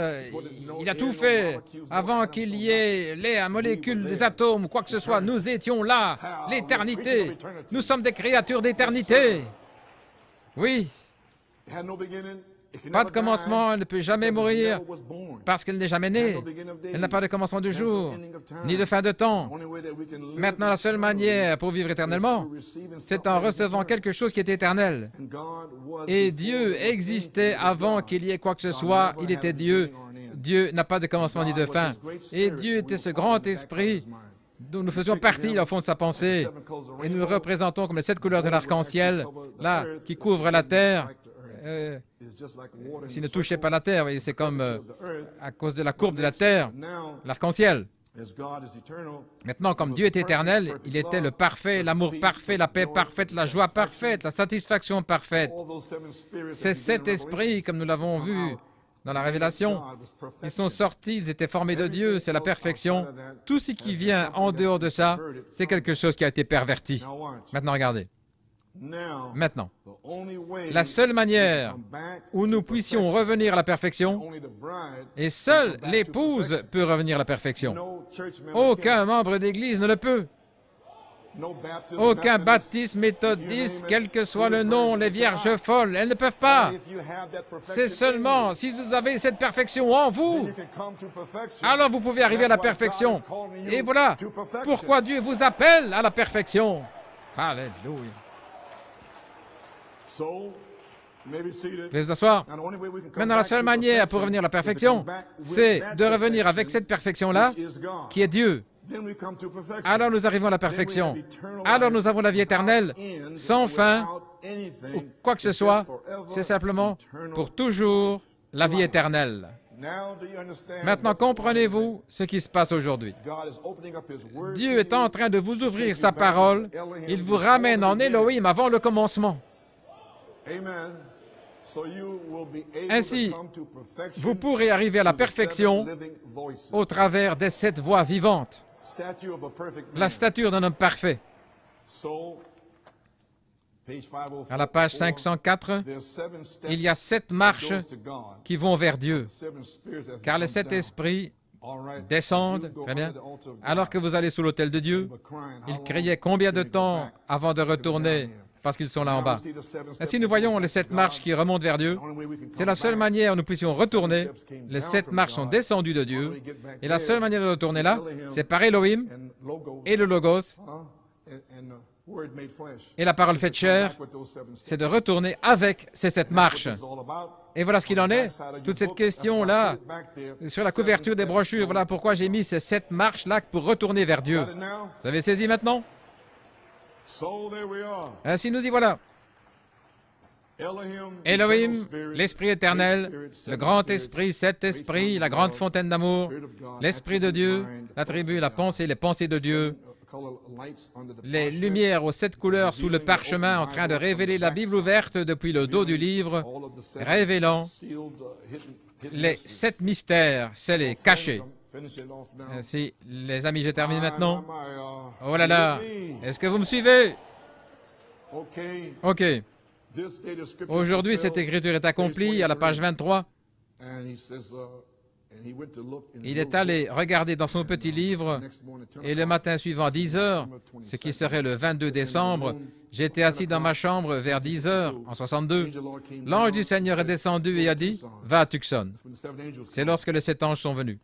Speaker 3: a tout fait avant qu'il y ait les molécules, les atomes, quoi que ce soit. Nous étions là, l'éternité. Nous sommes des créatures d'éternité. Oui. Pas de commencement, elle ne peut jamais mourir parce qu'elle n'est jamais née. Elle n'a pas de commencement de jour, ni de fin de temps. Maintenant, la seule manière pour vivre éternellement, c'est en recevant quelque chose qui est éternel. Et Dieu existait avant qu'il y ait quoi que ce soit. Il était Dieu. Dieu n'a pas de commencement ni de fin. Et Dieu était ce grand esprit dont nous faisions partie au fond de sa pensée. Et nous le représentons comme les 7 couleurs de l'arc-en-ciel, là, qui couvrent la terre. S'il ne touchait pas la terre, c'est comme à cause de la courbe de la terre, l'arc-en-ciel. Maintenant, comme Dieu est éternel, il était le parfait, l'amour parfait, la paix parfaite, la joie parfaite, la satisfaction parfaite. C'est cet esprit, comme nous l'avons vu dans la Révélation. Ils sont sortis, ils étaient formés de Dieu, c'est la perfection. Tout ce qui vient en dehors de ça, c'est quelque chose qui a été perverti. Maintenant, regardez. Maintenant, la seule manière où nous puissions revenir à la perfection, et seule l'épouse peut revenir à la perfection. Aucun membre d'Église ne le peut. Aucun baptiste, méthodiste, quel que soit le nom, les vierges folles, elles ne peuvent pas. C'est seulement si vous avez cette perfection en vous, alors vous pouvez arriver à la perfection. Et voilà pourquoi Dieu vous appelle à la perfection. Alléluia. Veuillez vous asseoir. Maintenant, la seule manière pour revenir à la perfection, c'est de revenir avec cette perfection-là, qui est Dieu. Alors nous arrivons à la perfection. Alors nous avons la vie éternelle, sans fin, ou quoi que ce soit. C'est simplement pour toujours la vie éternelle. Maintenant, comprenez-vous ce qui se passe aujourd'hui? Dieu est en train de vous ouvrir sa parole. Il vous ramène en Elohim avant le commencement. Ainsi, vous pourrez arriver à la perfection au travers des 7 voix vivantes, la stature d'un homme parfait. À la page 504, il y a 7 marches qui vont vers Dieu, car les 7 esprits descendent, très bien, alors que vous allez sous l'autel de Dieu. Ils criaient combien de temps avant de retourner, parce qu'ils sont là en bas. Ainsi, nous voyons les 7 marches qui remontent vers Dieu. C'est la seule manière où nous puissions retourner. Les 7 marches sont descendues de Dieu, et la seule manière de retourner là, c'est par Elohim et le Logos, et la parole faite chair, c'est de retourner avec ces 7 marches. Et voilà ce qu'il en est. Toute cette question-là, sur la couverture des brochures, voilà pourquoi j'ai mis ces 7 marches-là pour retourner vers Dieu. Vous avez saisi maintenant? Ainsi, nous y voilà. Elohim, l'Esprit éternel, le grand esprit, 7 esprits, la grande fontaine d'amour, l'Esprit de Dieu, l'attribut, la pensée, les pensées de Dieu, les lumières aux 7 couleurs sous le parchemin en train de révéler la Bible ouverte depuis le dos du livre, révélant les 7 mystères scellés, cachés. Ainsi, les amis, je termine maintenant. Oh là là, est-ce que vous me suivez? OK. Aujourd'hui, cette écriture est accomplie à la page 23. Il est allé regarder dans son petit livre et le matin suivant, 10 heures, ce qui serait le 22 décembre, j'étais assis dans ma chambre vers 10 heures, en 62. L'ange du Seigneur est descendu et a dit, « Va à Tucson. » C'est lorsque les 7 anges sont venus.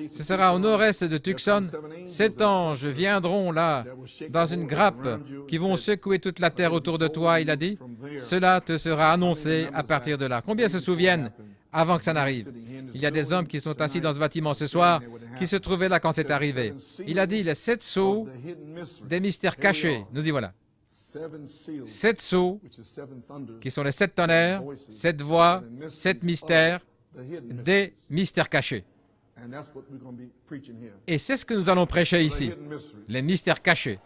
Speaker 3: Ce sera au nord-est de Tucson. 7 anges viendront là, dans une grappe, qui vont secouer toute la terre autour de toi, il a dit. Cela te sera annoncé à partir de là. Combien se souviennent avant que ça n'arrive? Il y a des hommes qui sont assis dans ce bâtiment ce soir, qui se trouvaient là quand c'est arrivé. Il a dit, les 7 sceaux des mystères cachés. Nous y voilà. 7 sceaux, qui sont les 7 tonnerres, 7 voix, 7 mystères, des mystères cachés. Et c'est ce que nous allons prêcher ici, les mystères cachés.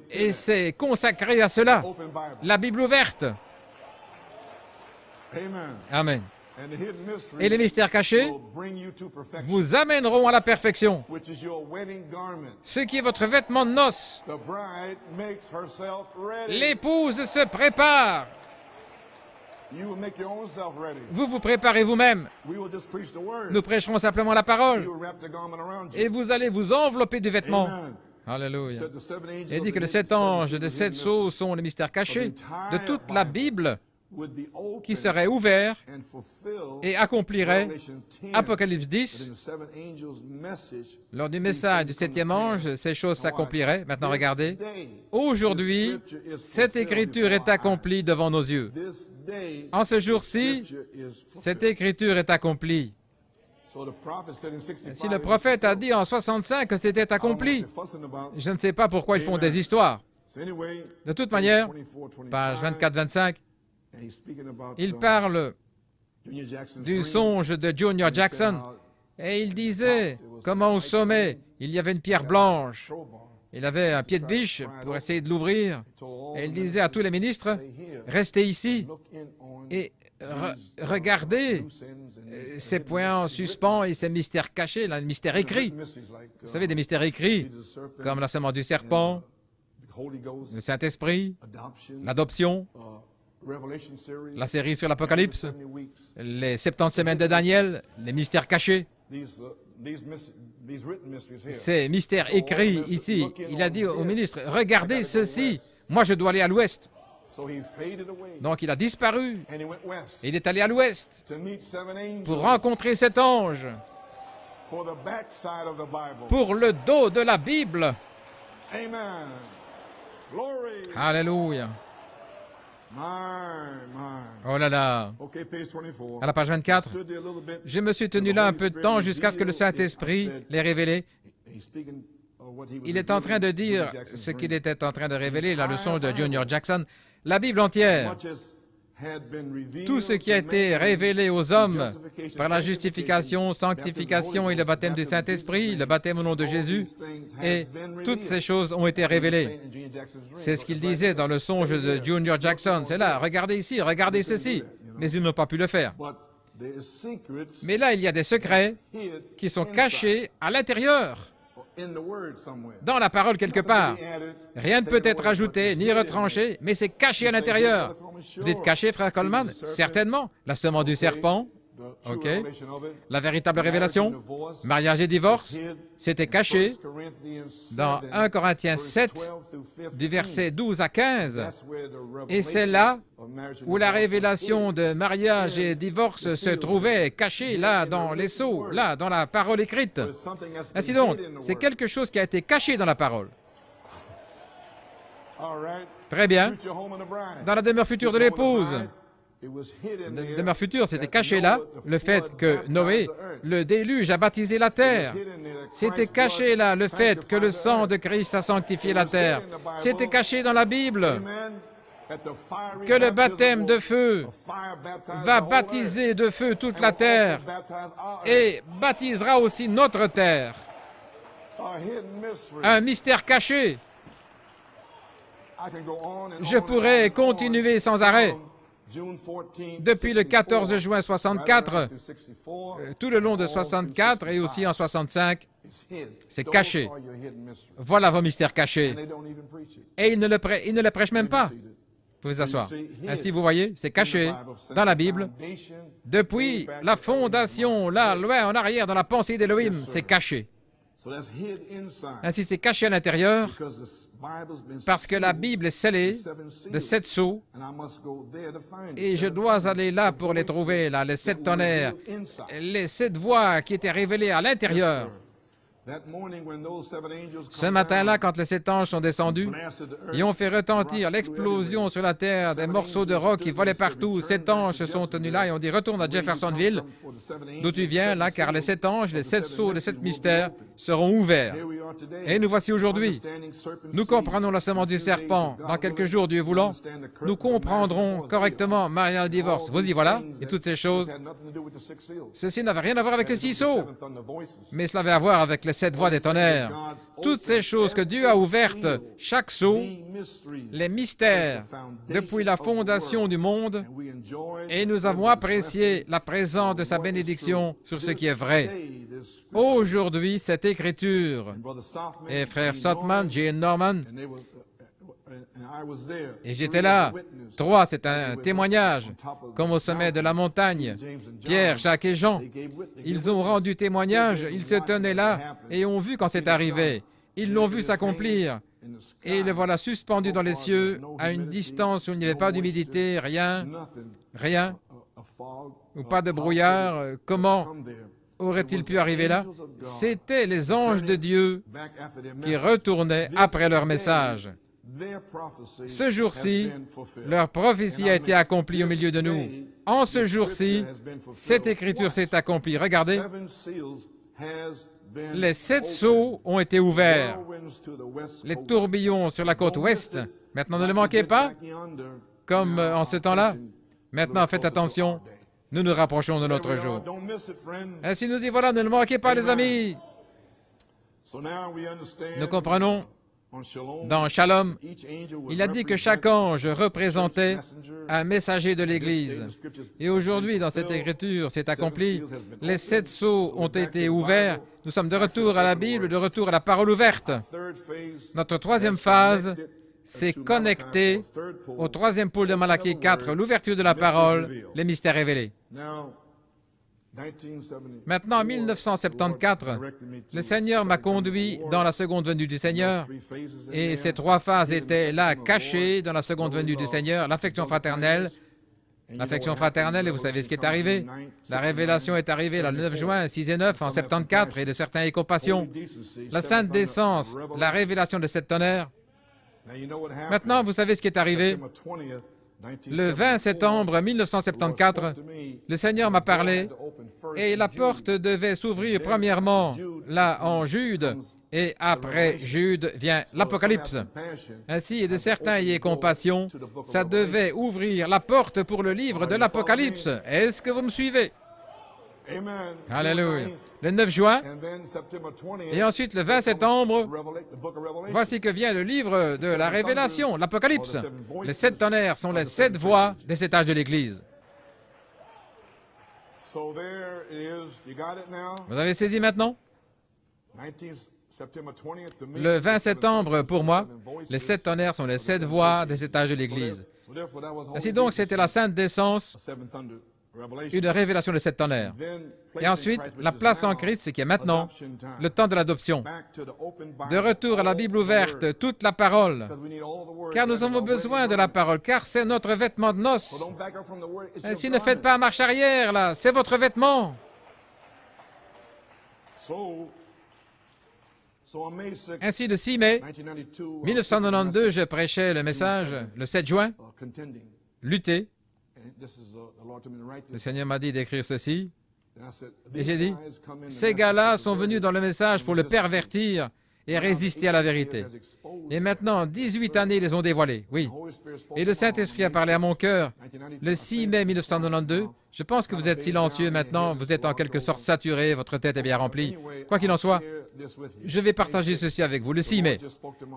Speaker 3: Et c'est consacré à cela, la Bible ouverte. Amen. Et les mystères cachés vous amèneront à la perfection, ce qui est votre vêtement de noces. L'épouse se prépare. Vous vous préparez vous-même. Nous prêcherons simplement la parole. Et vous allez vous envelopper du vêtement. Alléluia. Il dit que les 7 anges de 7 sceaux sont les mystères cachés de toute la Bible qui serait ouvert et accomplirait Apocalypse 10. Lors du message du 7e ange, ces choses s'accompliraient. Maintenant, regardez. Aujourd'hui, cette écriture est accomplie devant nos yeux. En ce jour-ci, cette écriture est accomplie. Si le prophète a dit en 65 que c'était accompli, je ne sais pas pourquoi ils font des histoires. De toute manière, page 24-25, il parle du songe de Junior Jackson et il disait comment au sommet il y avait une pierre blanche. Il avait un pied de biche pour essayer de l'ouvrir et il disait à tous les ministres, restez ici et regardez ces points en suspens et ces mystères cachés, là, les mystères écrits. Vous savez, des mystères écrits comme la semence du serpent, le Saint-Esprit, l'adoption, la série sur l'Apocalypse, les 70 semaines de Daniel, les mystères cachés. Ces mystères écrits ici, il a dit au ministre, regardez ceci, moi je dois aller à l'ouest. Donc il a disparu, et il est allé à l'ouest pour rencontrer cet ange, pour le dos de la Bible. Alléluia. Oh là là. À la page 24, je me suis tenu là un peu de temps jusqu'à ce que le Saint-Esprit l'ait révélé. Il est en train de dire ce qu'il était en train de révéler, la leçon de Junior Jackson. La Bible entière tout ce qui a été révélé aux hommes par la justification, sanctification et le baptême du Saint-Esprit, le baptême au nom de Jésus, et toutes ces choses ont été révélées. C'est ce qu'il disait dans le songe de Junior Jackson. C'est là, regardez ici, regardez ceci. Mais ils n'ont pas pu le faire. Mais là, il y a des secrets qui sont cachés à l'intérieur, dans la parole quelque part. Rien ne peut être ajouté ni retranché, mais c'est caché à l'intérieur. Vous dites caché, frère Coleman? Certainement. La semence du serpent, ok. La véritable révélation, mariage et divorce, c'était caché dans 1 Corinthiens 7, du verset 12 à 15. Et c'est là où la révélation de mariage et divorce se trouvait cachée, là, dans les sceaux, là, dans la parole écrite. Ainsi donc, c'est quelque chose qui a été caché dans la parole. Très bien. Dans la demeure future de l'épouse, la demeure future, c'était caché là, le fait que Noé, le déluge, a baptisé la terre. C'était caché là, le fait que le sang de Christ a sanctifié la terre. C'était caché dans la Bible que le baptême de feu va baptiser de feu toute la terre et baptisera aussi notre terre. Un mystère caché. Je pourrais continuer sans arrêt. Depuis le 14 juin 64, tout le long de 64 et aussi en 65, c'est caché. Voilà vos mystères cachés. Et ils ne le prêchent même pas. Vous pouvez vous asseoir. Ainsi, vous voyez, c'est caché dans la Bible. Depuis la fondation, là, loin en arrière, dans la pensée d'Élohim, c'est caché. Ainsi, c'est caché à l'intérieur parce que la Bible est scellée de 7 sceaux et je dois aller là pour les trouver, là, les 7 tonnerres, les 7 voix qui étaient révélées à l'intérieur. Ce matin-là, quand les 7 anges sont descendus, ils ont fait retentir l'explosion sur la terre, des morceaux de roc qui volaient partout. 7 anges se sont tenus là et ont dit « Retourne à Jeffersonville, d'où tu viens, là, car les 7 anges, les 7 sceaux, les 7 mystères seront ouverts. » Et nous voici aujourd'hui. Nous comprenons la semence du serpent. Dans quelques jours, Dieu voulant, nous comprendrons correctement mariage et divorce. Vous y voilà, et toutes ces choses. Ceci n'avait rien à voir avec les 6 sceaux, mais cela avait à voir avec les 7 voix des tonnerres. Toutes ces choses que Dieu a ouvertes, chaque sceau, les mystères, depuis la fondation du monde, et nous avons apprécié la présence de sa bénédiction sur ce qui est vrai. Aujourd'hui, cette écriture, et frère Sotman, J. Norman, et j'étais là. 3, c'est un témoignage, comme au sommet de la montagne. Pierre, Jacques et Jean, ils ont rendu témoignage, ils se tenaient là et ont vu quand c'est arrivé. Ils l'ont vu s'accomplir. Et le voilà suspendu dans les cieux, à une distance où il n'y avait pas d'humidité, rien, ou pas de brouillard. Comment aurait-il pu arriver là? C'étaient les anges de Dieu qui retournaient après leur message. Ce jour-ci, leur prophétie a été accomplie au milieu de nous. En ce jour-ci, cette écriture s'est accomplie. Regardez, les 7 sceaux ont été ouverts. Les tourbillons sur la côte ouest. Maintenant, ne le manquez pas, comme en ce temps-là. Maintenant, faites attention, nous nous rapprochons de notre jour. Ainsi, nous y voilà, ne le manquez pas, les amis. Nous comprenons. Dans Shalom, il a dit que chaque ange représentait un messager de l'Église. Et aujourd'hui, dans cette écriture, c'est accompli. Les 7 sceaux ont été ouverts. Nous sommes de retour à la Bible, de retour à la parole ouverte. Notre 3e phase, c'est connecté au 3e pôle de Malachie 4, l'ouverture de la parole, les mystères révélés. Maintenant, en 1974, le Seigneur m'a conduit dans la seconde venue du Seigneur et ces 3 phases étaient là, cachées dans la seconde venue du Seigneur, l'affection fraternelle, et vous savez ce qui est arrivé. La révélation est arrivée le 9 juin, 6 et 9, en 74, et de certains éco-passions. La sainte décence, la révélation de 7 tonnerres. Maintenant, vous savez ce qui est arrivé. Le 20 septembre 1974, le Seigneur m'a parlé et la porte devait s'ouvrir premièrement là en Jude Et après Jude vient l'Apocalypse. Ainsi, de certains ayez compassion, ça devait ouvrir la porte pour le livre de l'Apocalypse. Est-ce que vous me suivez? Alléluia. Le 9 juin, et ensuite le 20 septembre, voici que vient le livre de la Révélation, l'Apocalypse. Les 7 tonnerres sont les 7 voix des 7 âges de l'Église. Vous avez saisi maintenant? Le 20 septembre, pour moi, les 7 tonnerres sont les 7 voix des 7 âges de l'Église. Ainsi donc, c'était la sainte décence, une révélation de 7 tonnerres. Et ensuite, la place en Christ, c'est qui est maintenant le temps de l'adoption. De retour à la Bible ouverte, toute la parole. Car nous avons besoin de la parole, car c'est notre vêtement de noces. Ainsi, ne faites pas marche arrière, là, c'est votre vêtement. Ainsi, le 6 mai 1992, je prêchais le message, le 7 juin, lutter. Le Seigneur m'a dit d'écrire ceci, et j'ai dit, ces gars-là sont venus dans le message pour le pervertir et résister à la vérité. Et maintenant, 18 années, ils les ont dévoilés, oui. Et le Saint-Esprit a parlé à mon cœur le 6 mai 1992. Je pense que vous êtes silencieux maintenant, vous êtes en quelque sorte saturé, votre tête est bien remplie. Quoi qu'il en soit, je vais partager ceci avec vous. Le 6 mai,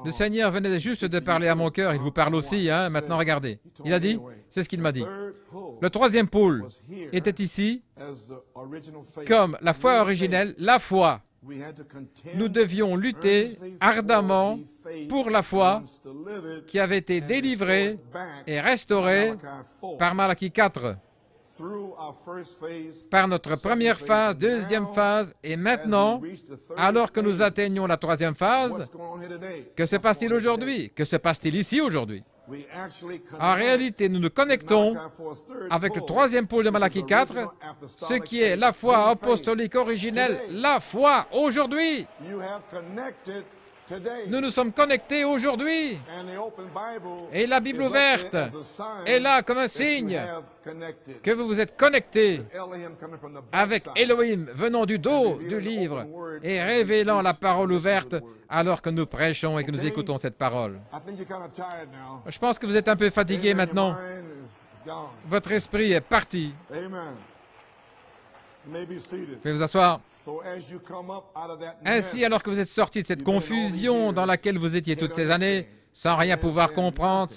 Speaker 3: le Seigneur venait juste de parler à mon cœur, il vous parle aussi, hein? Maintenant regardez. Il a dit, c'est ce qu'il m'a dit. Le troisième pôle était ici comme la foi originelle, la foi. Nous devions lutter ardemment pour la foi qui avait été délivrée et restaurée par Malachie 4, par notre première phase, deuxième phase, et maintenant, alors que nous atteignons la troisième phase, que se passe-t-il aujourd'hui? Que se passe-t-il ici aujourd'hui? En réalité, nous nous connectons avec le troisième pôle de Malachie 4, ce qui est la foi apostolique originelle, la foi aujourd'hui. Nous nous sommes connectés aujourd'hui. Et la Bible ouverte est là comme un signe que vous vous êtes connectés avec Elohim venant du dos du livre et révélant la parole ouverte alors que nous prêchons et que nous écoutons cette parole. Je pense que vous êtes un peu fatigué maintenant. Votre esprit est parti. Vous pouvez vous asseoir. Ainsi, alors que vous êtes sortis de cette confusion dans laquelle vous étiez toutes ces années, sans rien pouvoir comprendre,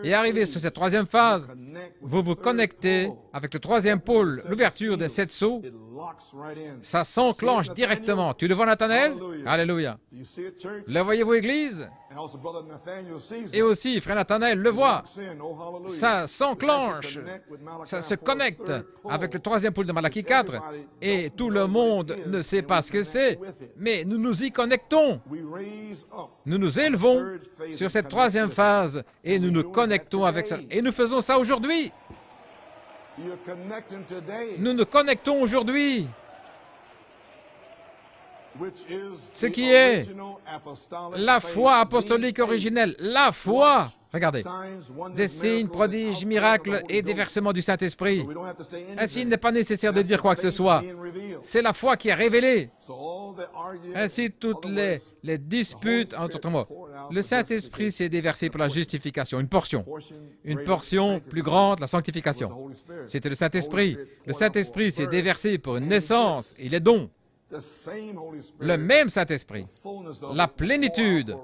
Speaker 3: et arrivé sur cette troisième phase, vous vous connectez avec le troisième pôle, l'ouverture des 7 sceaux, ça s'enclenche directement. Tu le vois, Nathanaël? Alléluia. Le voyez-vous, Église? Et aussi, frère Nathanaël le voit. Ça s'enclenche, ça se connecte avec le troisième pôle de Malachie 4, et tout le monde ne sait pas ce que c'est, mais nous nous y connectons. Nous nous élevons sur cette troisième phase, et nous nous connectons avec ça. Et nous faisons ça aujourd'hui. Nous nous connectons aujourd'hui. Ce qui est la foi apostolique originelle, la foi. Regardez, des signes, prodiges, miracles et des versements du Saint-Esprit. Ainsi, il n'est pas nécessaire de dire quoi que ce soit. C'est la foi qui est révélée. Ainsi, toutes les disputes, en d'autres mots, le Saint-Esprit s'est déversé pour la justification, une portion plus grande, la sanctification. C'était le Saint-Esprit. Le Saint-Esprit s'est déversé pour une naissance et les dons. Le même Saint-Esprit, la plénitude,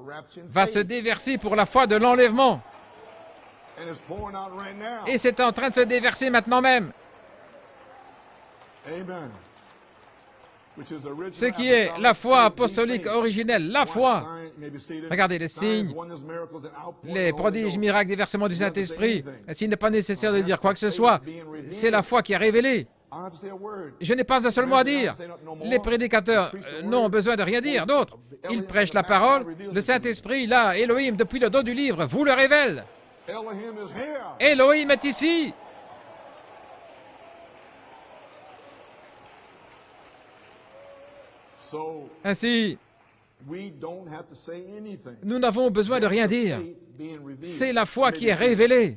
Speaker 3: va se déverser pour la foi de l'enlèvement. Et c'est en train de se déverser maintenant même. Ce qui est la foi apostolique originelle, la foi. Regardez les signes, les prodiges, miracles, des versements du Saint-Esprit. S'il n'est pas nécessaire de dire quoi que ce soit, c'est la foi qui est révélée. Je n'ai pas un seul mot à dire. Les prédicateurs n'ont besoin de rien dire d'autre. Ils prêchent la parole. Le Saint-Esprit, là, Elohim, depuis le dos du livre, vous le révèle. Elohim est ici. Ainsi, nous n'avons besoin de rien dire. C'est la foi qui est révélée.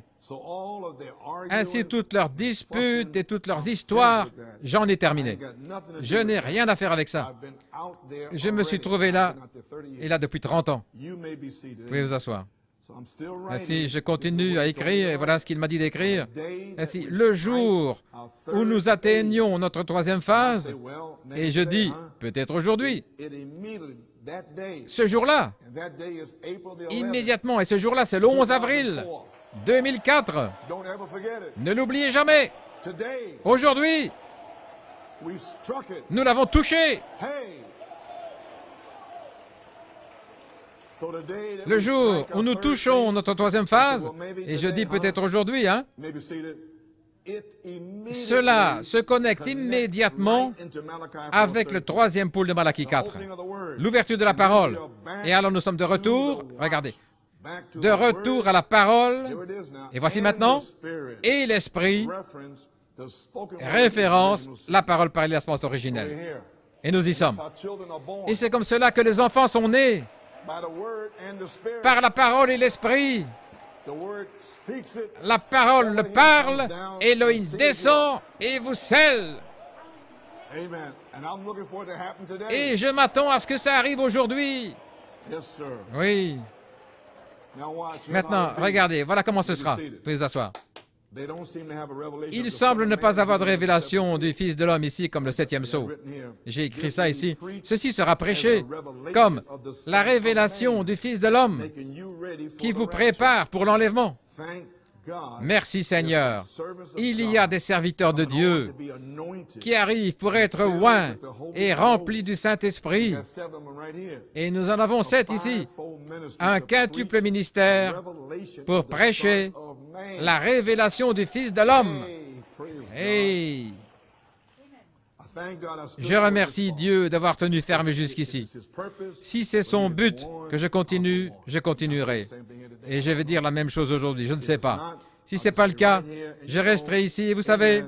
Speaker 3: Ainsi, toutes leurs disputes et toutes leurs histoires, j'en ai terminé. Je n'ai rien à faire avec ça. Je me suis trouvé là, et là depuis 30 ans. Vous pouvez vous asseoir. Ainsi, je continue à écrire, et voilà ce qu'il m'a dit d'écrire. Ainsi, le jour où nous atteignons notre troisième phase, et je dis, peut-être aujourd'hui, ce jour-là, immédiatement, et ce jour-là, c'est le 11 avril 2004. Ne l'oubliez jamais. Aujourd'hui, nous l'avons touché. Le jour où nous touchons notre troisième phase, et je dis peut-être aujourd'hui, hein, cela se connecte immédiatement avec le troisième pôle de Malachie 4, l'ouverture de la parole. Et alors nous sommes de retour, regardez, de retour à la parole, et voici maintenant, et l'esprit, référence, la parole parlée à la semence originelle. Et nous y sommes. Et c'est comme cela que les enfants sont nés, par la parole et l'esprit. La parole le parle, Elohim descend et vous scelle. Et je m'attends à ce que ça arrive aujourd'hui. Oui. Maintenant, regardez, voilà comment ce sera. Vous pouvez vous asseoir. Il semble ne pas avoir de révélation du Fils de l'homme ici comme le septième sceau. J'ai écrit ça ici. Ceci sera prêché comme la révélation du Fils de l'homme qui vous prépare pour l'enlèvement. Merci Seigneur. Il y a des serviteurs de Dieu qui arrivent pour être oints et remplis du Saint-Esprit. Et nous en avons 7 ici. Un quintuple ministère pour prêcher la révélation du Fils de l'homme. Hey! Je remercie Dieu d'avoir tenu ferme jusqu'ici. Si c'est son but que je continue, je continuerai. Et je vais dire la même chose aujourd'hui, je ne sais pas. Si ce n'est pas le cas, je resterai ici et vous savez,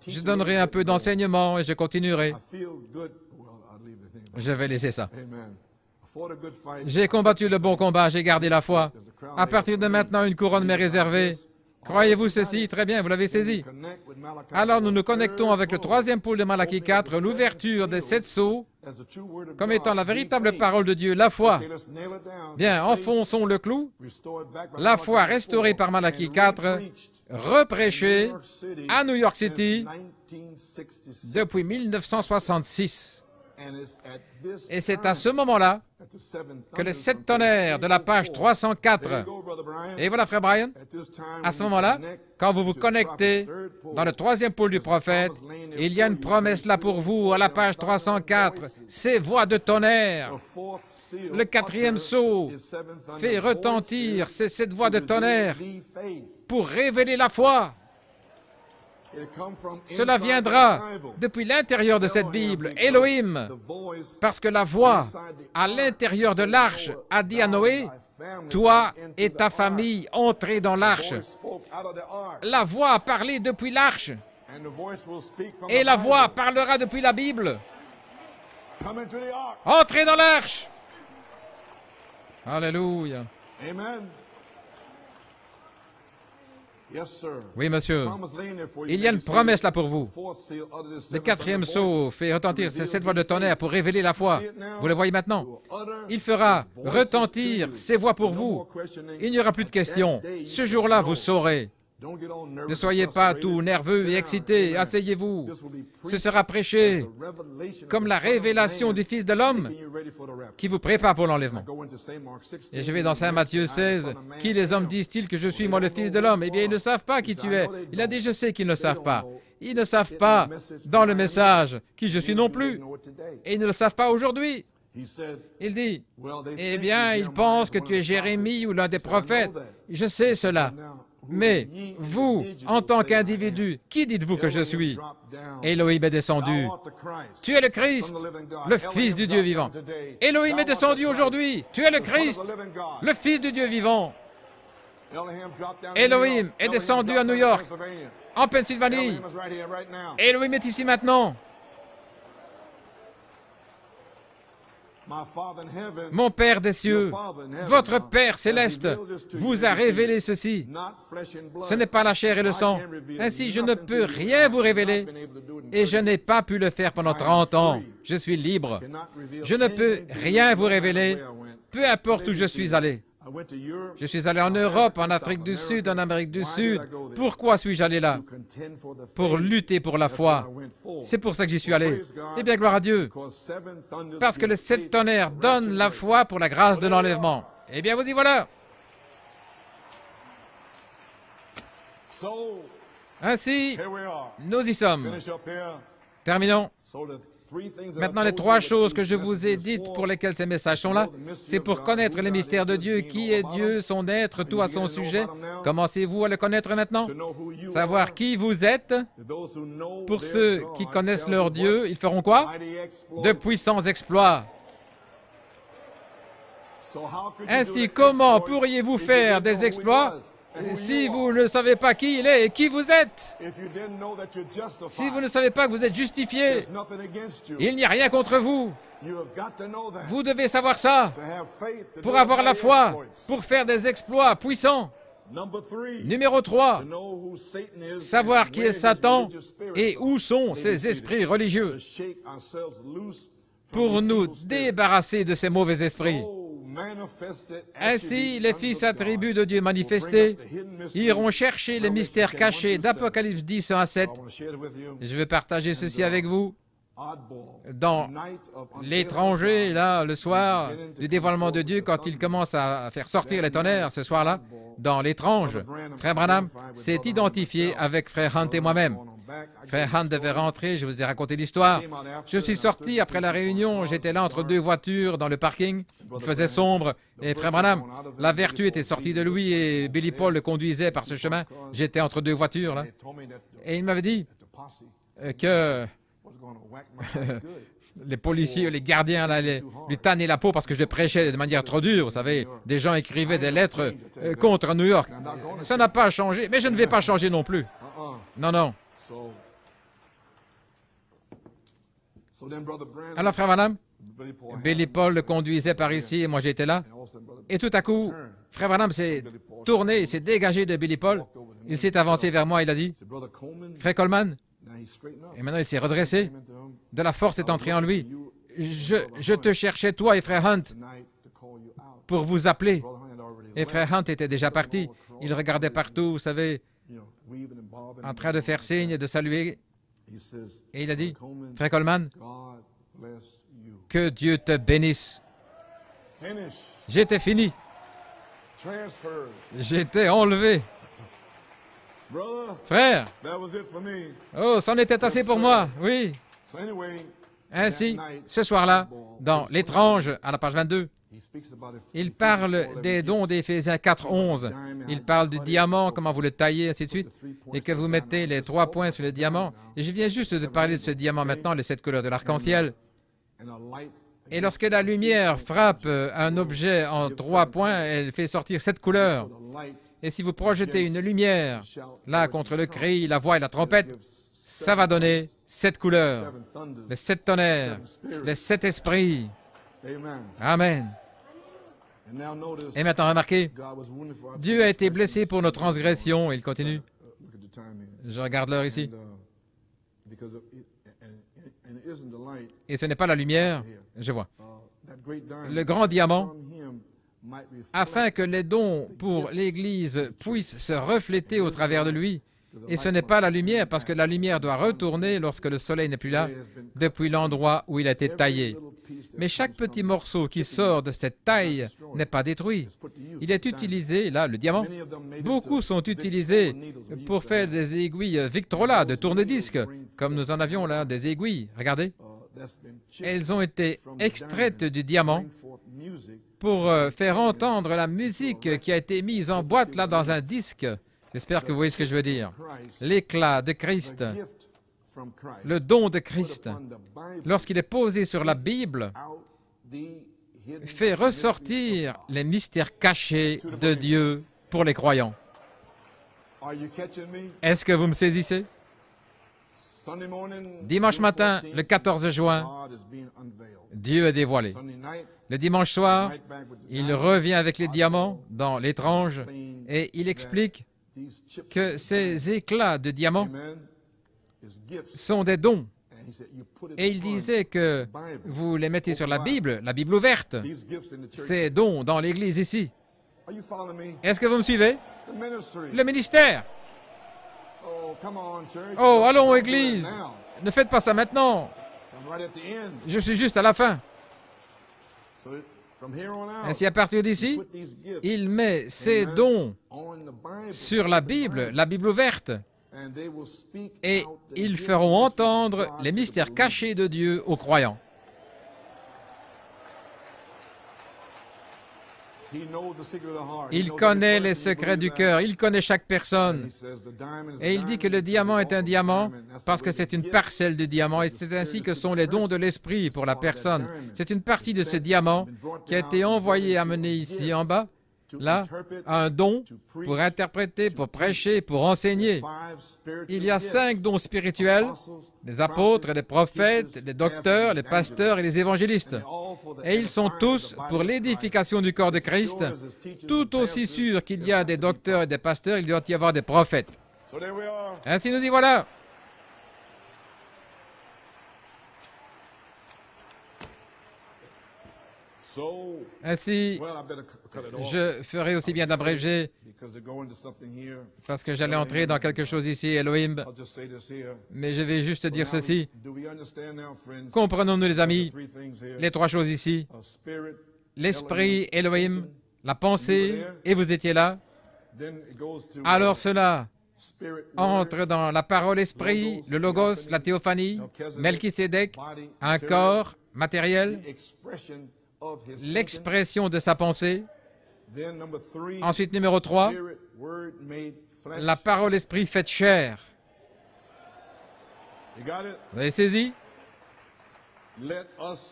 Speaker 3: je donnerai un peu d'enseignement et je continuerai. Je vais laisser ça. J'ai combattu le bon combat, j'ai gardé la foi. À partir de maintenant, une couronne m'est réservée. Croyez-vous ceci? Très bien, vous l'avez saisi. Alors nous nous connectons avec le troisième pôle de Malachie 4, l'ouverture des 7 sceaux, comme étant la véritable parole de Dieu, la foi. Bien, enfonçons le clou. La foi restaurée par Malachie 4, reprêchée à New York City depuis 1966. Et c'est à ce moment-là que les 7 tonnerres de la page 304, et voilà frère Brian, à ce moment-là, quand vous vous connectez dans le troisième pôle du prophète, il y a une promesse là pour vous à la page 304, ces voix de tonnerre. Le 4e sceau fait retentir ces 7 voix de tonnerre pour révéler la foi. Cela viendra depuis l'intérieur de cette Bible, Elohim, parce que la voix à l'intérieur de l'arche a dit à Noé, « Toi et ta famille, entrez dans l'arche. » La voix a parlé depuis l'arche, et la voix parlera depuis la Bible. Entrez dans l'arche. Alléluia. Oui, monsieur. Il y a une promesse là pour vous. Le 4e sceau fait retentir ces 7 voix de tonnerre pour révéler la foi. Vous le voyez maintenant. Il fera retentir ces voix pour vous. Il n'y aura plus de questions. Ce jour-là, vous saurez. Ne soyez pas tout nerveux et excité. Asseyez-vous. Ce sera prêché comme la révélation du Fils de l'homme qui vous prépare pour l'enlèvement. Et je vais dans Saint Matthieu 16. Qui les hommes disent-ils que je suis, moi, le Fils de l'homme? Eh bien, ils ne savent pas qui tu es. Il a dit, je sais qu'ils ne savent pas. Ils ne savent pas dans le message qui je suis non plus. Et ils ne le savent pas aujourd'hui. Il dit, eh bien, ils pensent que tu es Jérémie ou l'un des prophètes. Je sais cela. Mais vous, en tant qu'individu, qui dites-vous que je suis? Elohim est descendu. Tu es le Christ, le Fils du Dieu vivant. Elohim est descendu aujourd'hui. Tu es le Christ, le Fils du Dieu vivant. Elohim est descendu à New York, en Pennsylvanie. Elohim est ici maintenant. Mon Père des cieux, votre Père céleste vous a révélé ceci. Ce n'est pas la chair et le sang. Ainsi, je ne peux rien vous révéler et je n'ai pas pu le faire pendant 30 ans. Je suis libre. Je ne peux rien vous révéler, peu importe où je suis allé. Je suis allé en Europe, en Afrique du Sud, en Amérique du Sud. Pourquoi suis-je allé là? Pour lutter pour la foi. C'est pour ça que j'y suis allé. Eh bien, gloire à Dieu. Parce que les 7 tonnerres donnent la foi pour la grâce de l'enlèvement. Eh bien, vous y voilà. Ainsi, nous y sommes. Terminons. Maintenant, les 3 choses que je vous ai dites pour lesquelles ces messages sont là, c'est pour connaître les mystères de Dieu. Qui est Dieu, son être, tout à son sujet. Commencez-vous à le connaître maintenant? Savoir qui vous êtes. Pour ceux qui connaissent leur Dieu, ils feront quoi? De puissants exploits. Ainsi, comment pourriez-vous faire des exploits si vous ne savez pas qui il est et qui vous êtes? Si vous ne savez pas que vous êtes justifié, il n'y a rien contre vous. Vous devez savoir ça pour avoir la foi, pour faire des exploits puissants. Numéro 3, savoir qui est Satan et où sont ces esprits religieux pour nous débarrasser de ces mauvais esprits. Ainsi, les fils attributs de Dieu manifestés iront chercher les mystères cachés d'Apocalypse 10, 1 à 7. Je vais partager ceci avec vous. Dans l'étranger, là, le soir du dévoilement de Dieu, quand il commence à faire sortir les tonnerres, ce soir-là, dans l'étrange, Frère Branham s'est identifié avec Frère Hunt et moi-même. Frère Hunt devait rentrer, je vous ai raconté l'histoire. Je suis sorti après la réunion, j'étais là entre 2 voitures dans le parking, il faisait sombre, et Frère Branham, la vertu était sortie de lui et Billy Paul le conduisait par ce chemin. J'étais entre 2 voitures, là. Et il m'avait dit que les policiers, les gardiens, là, lui tannaient la peau parce que je prêchais de manière trop dure. Vous savez, des gens écrivaient des lettres contre New York. Ça n'a pas changé, mais je ne vais pas changer non plus. Non, non. Alors, Frère Branham, Billy Paul le conduisait par ici et moi j'étais là. Et tout à coup, Frère Branham s'est tourné, il s'est dégagé de Billy Paul. Il s'est avancé vers moi, il a dit, « Frère Coleman », et maintenant il s'est redressé. De la force est entrée en lui. Je te cherchais, toi et Frère Hunt, pour vous appeler. Et Frère Hunt était déjà parti. Il regardait partout, vous savez, en train de faire signe, de saluer. Et il a dit, « Frère Coleman, que Dieu te bénisse. » J'étais fini. J'étais enlevé. Frère, oh, c'en était assez pour moi, oui. Ainsi, ce soir-là, dans l'étrange, à la page 22, il parle des dons d'Éphésiens 4, 11. Il parle du diamant, comment vous le taillez, ainsi de suite, et que vous mettez les 3 points sur le diamant. Et je viens juste de parler de ce diamant maintenant, les 7 couleurs de l'arc-en-ciel. Et lorsque la lumière frappe un objet en 3 points, elle fait sortir 7 couleurs. Et si vous projetez une lumière, là, contre le cri, la voix et la trompette, ça va donner 7 couleurs, les 7 tonnerres, les 7 esprits. Amen. Et maintenant, remarquez, Dieu a été blessé pour nos transgressions. Il continue. Je regarde l'heure ici. Et ce n'est pas la lumière, je vois. Le grand diamant, afin que les dons pour l'Église puissent se refléter au travers de lui. Et ce n'est pas la lumière, parce que la lumière doit retourner lorsque le soleil n'est plus là, depuis l'endroit où il a été taillé. Mais chaque petit morceau qui sort de cette taille n'est pas détruit. Il est utilisé, là, le diamant. Beaucoup sont utilisés pour faire des aiguilles Victrola de tourne-disque, comme nous en avions là, des aiguilles. Regardez. Elles ont été extraites du diamant pour faire entendre la musique qui a été mise en boîte là dans un disque. J'espère que vous voyez ce que je veux dire. L'éclat de Christ, le don de Christ, lorsqu'il est posé sur la Bible, fait ressortir les mystères cachés de Dieu pour les croyants. Est-ce que vous me saisissez? Dimanche matin, le 14 juin, Dieu est dévoilé. Le dimanche soir, il revient avec les diamants dans l'étrange et il explique que ces éclats de diamants sont des dons. Et il disait que vous les mettez sur la Bible ouverte, ces dons dans l'Église ici. Est-ce que vous me suivez? Le ministère. Oh, allons, Église. Ne faites pas ça maintenant. Je suis juste à la fin. Ainsi, à partir d'ici, il met ses dons sur la Bible ouverte, et ils feront entendre les mystères cachés de Dieu aux croyants. Il connaît les secrets du cœur, il connaît chaque personne. Et il dit que le diamant est un diamant parce que c'est une parcelle du diamant et c'est ainsi que sont les dons de l'esprit pour la personne. C'est une partie de ce diamant qui a été envoyé, amené ici en bas, là, un don pour interpréter, pour prêcher, pour enseigner. Il y a 5 dons spirituels, les apôtres, les prophètes, les docteurs, les pasteurs et les évangélistes. Et ils sont tous pour l'édification du corps de Christ. Tout aussi sûr qu'il y a des docteurs et des pasteurs, il doit y avoir des prophètes. Ainsi nous y voilà. Ainsi, je ferai aussi bien d'abréger parce que j'allais entrer dans quelque chose ici, Elohim, mais je vais juste dire ceci. Comprenons-nous, les amis, les 3 choses ici. L'esprit, Elohim, la pensée, et vous étiez là. Alors cela entre dans la parole esprit, le logos, la théophanie, Melchisédek, un corps matériel, l'expression de sa pensée. Ensuite, numéro 3, la parole esprit faite chair. Vous avez saisi?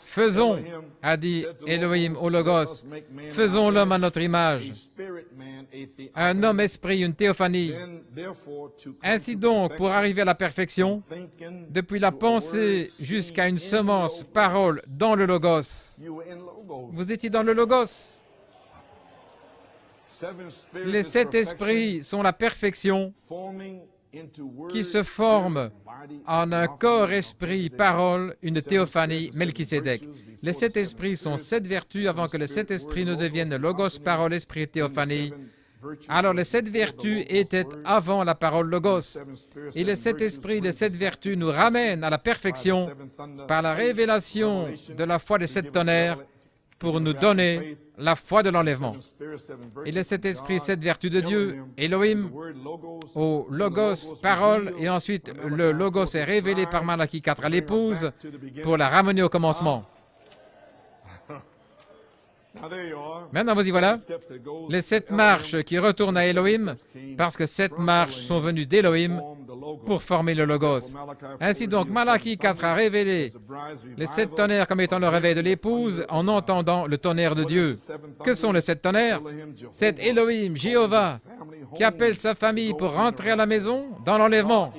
Speaker 3: Faisons, a dit Elohim au Logos, faisons l'homme à notre image. Un homme esprit, une théophanie. Ainsi donc, pour arriver à la perfection, depuis la pensée jusqu'à une semence, parole, dans le Logos. Vous étiez dans le Logos. Les 7 esprits sont la perfection qui se forme en un corps, esprit, parole, une théophanie, Melchisédek. Les 7 esprits sont 7 vertus avant que les 7 esprits ne deviennent logos, parole, esprit, théophanie. Alors les 7 vertus étaient avant la parole logos. Et les 7 esprits, les 7 vertus nous ramènent à la perfection par la révélation de la foi des 7 tonnerres pour nous donner la foi de l'enlèvement. Et les 7 esprits, 7 vertus de Dieu, Elohim, au Logos, parole, et ensuite le Logos est révélé par Malachie 4 à l'épouse pour la ramener au commencement. Maintenant, vous y voilà. Les 7 marches qui retournent à Elohim, parce que 7 marches sont venues d'Elohim pour former le Logos. Ainsi donc, Malachie 4 a révélé les 7 tonnerres comme étant le réveil de l'épouse en entendant le tonnerre de Dieu. Que sont les 7 tonnerres? C'est Elohim, Jéhovah, qui appelle sa famille pour rentrer à la maison dans l'enlèvement.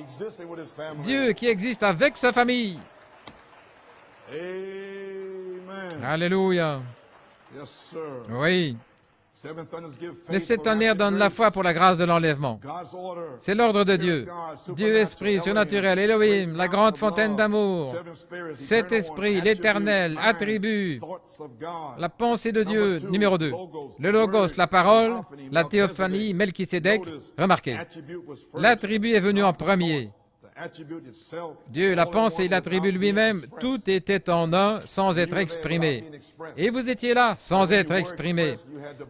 Speaker 3: Dieu qui existe avec sa famille. Alléluia. Oui. Les 7 tonnerres donnent la foi pour la grâce de l'enlèvement. C'est l'ordre de Dieu. Dieu esprit surnaturel, Elohim, la grande fontaine d'amour. 7 esprits, l'éternel, attribut, la pensée de Dieu, numéro 2. Le logos, la parole, la théophanie, Melchisédek. Remarquez, l'attribut est venu en premier. Dieu, la pensée et l'attribut lui-même, tout était en un sans être exprimé. Et vous étiez là sans être exprimé.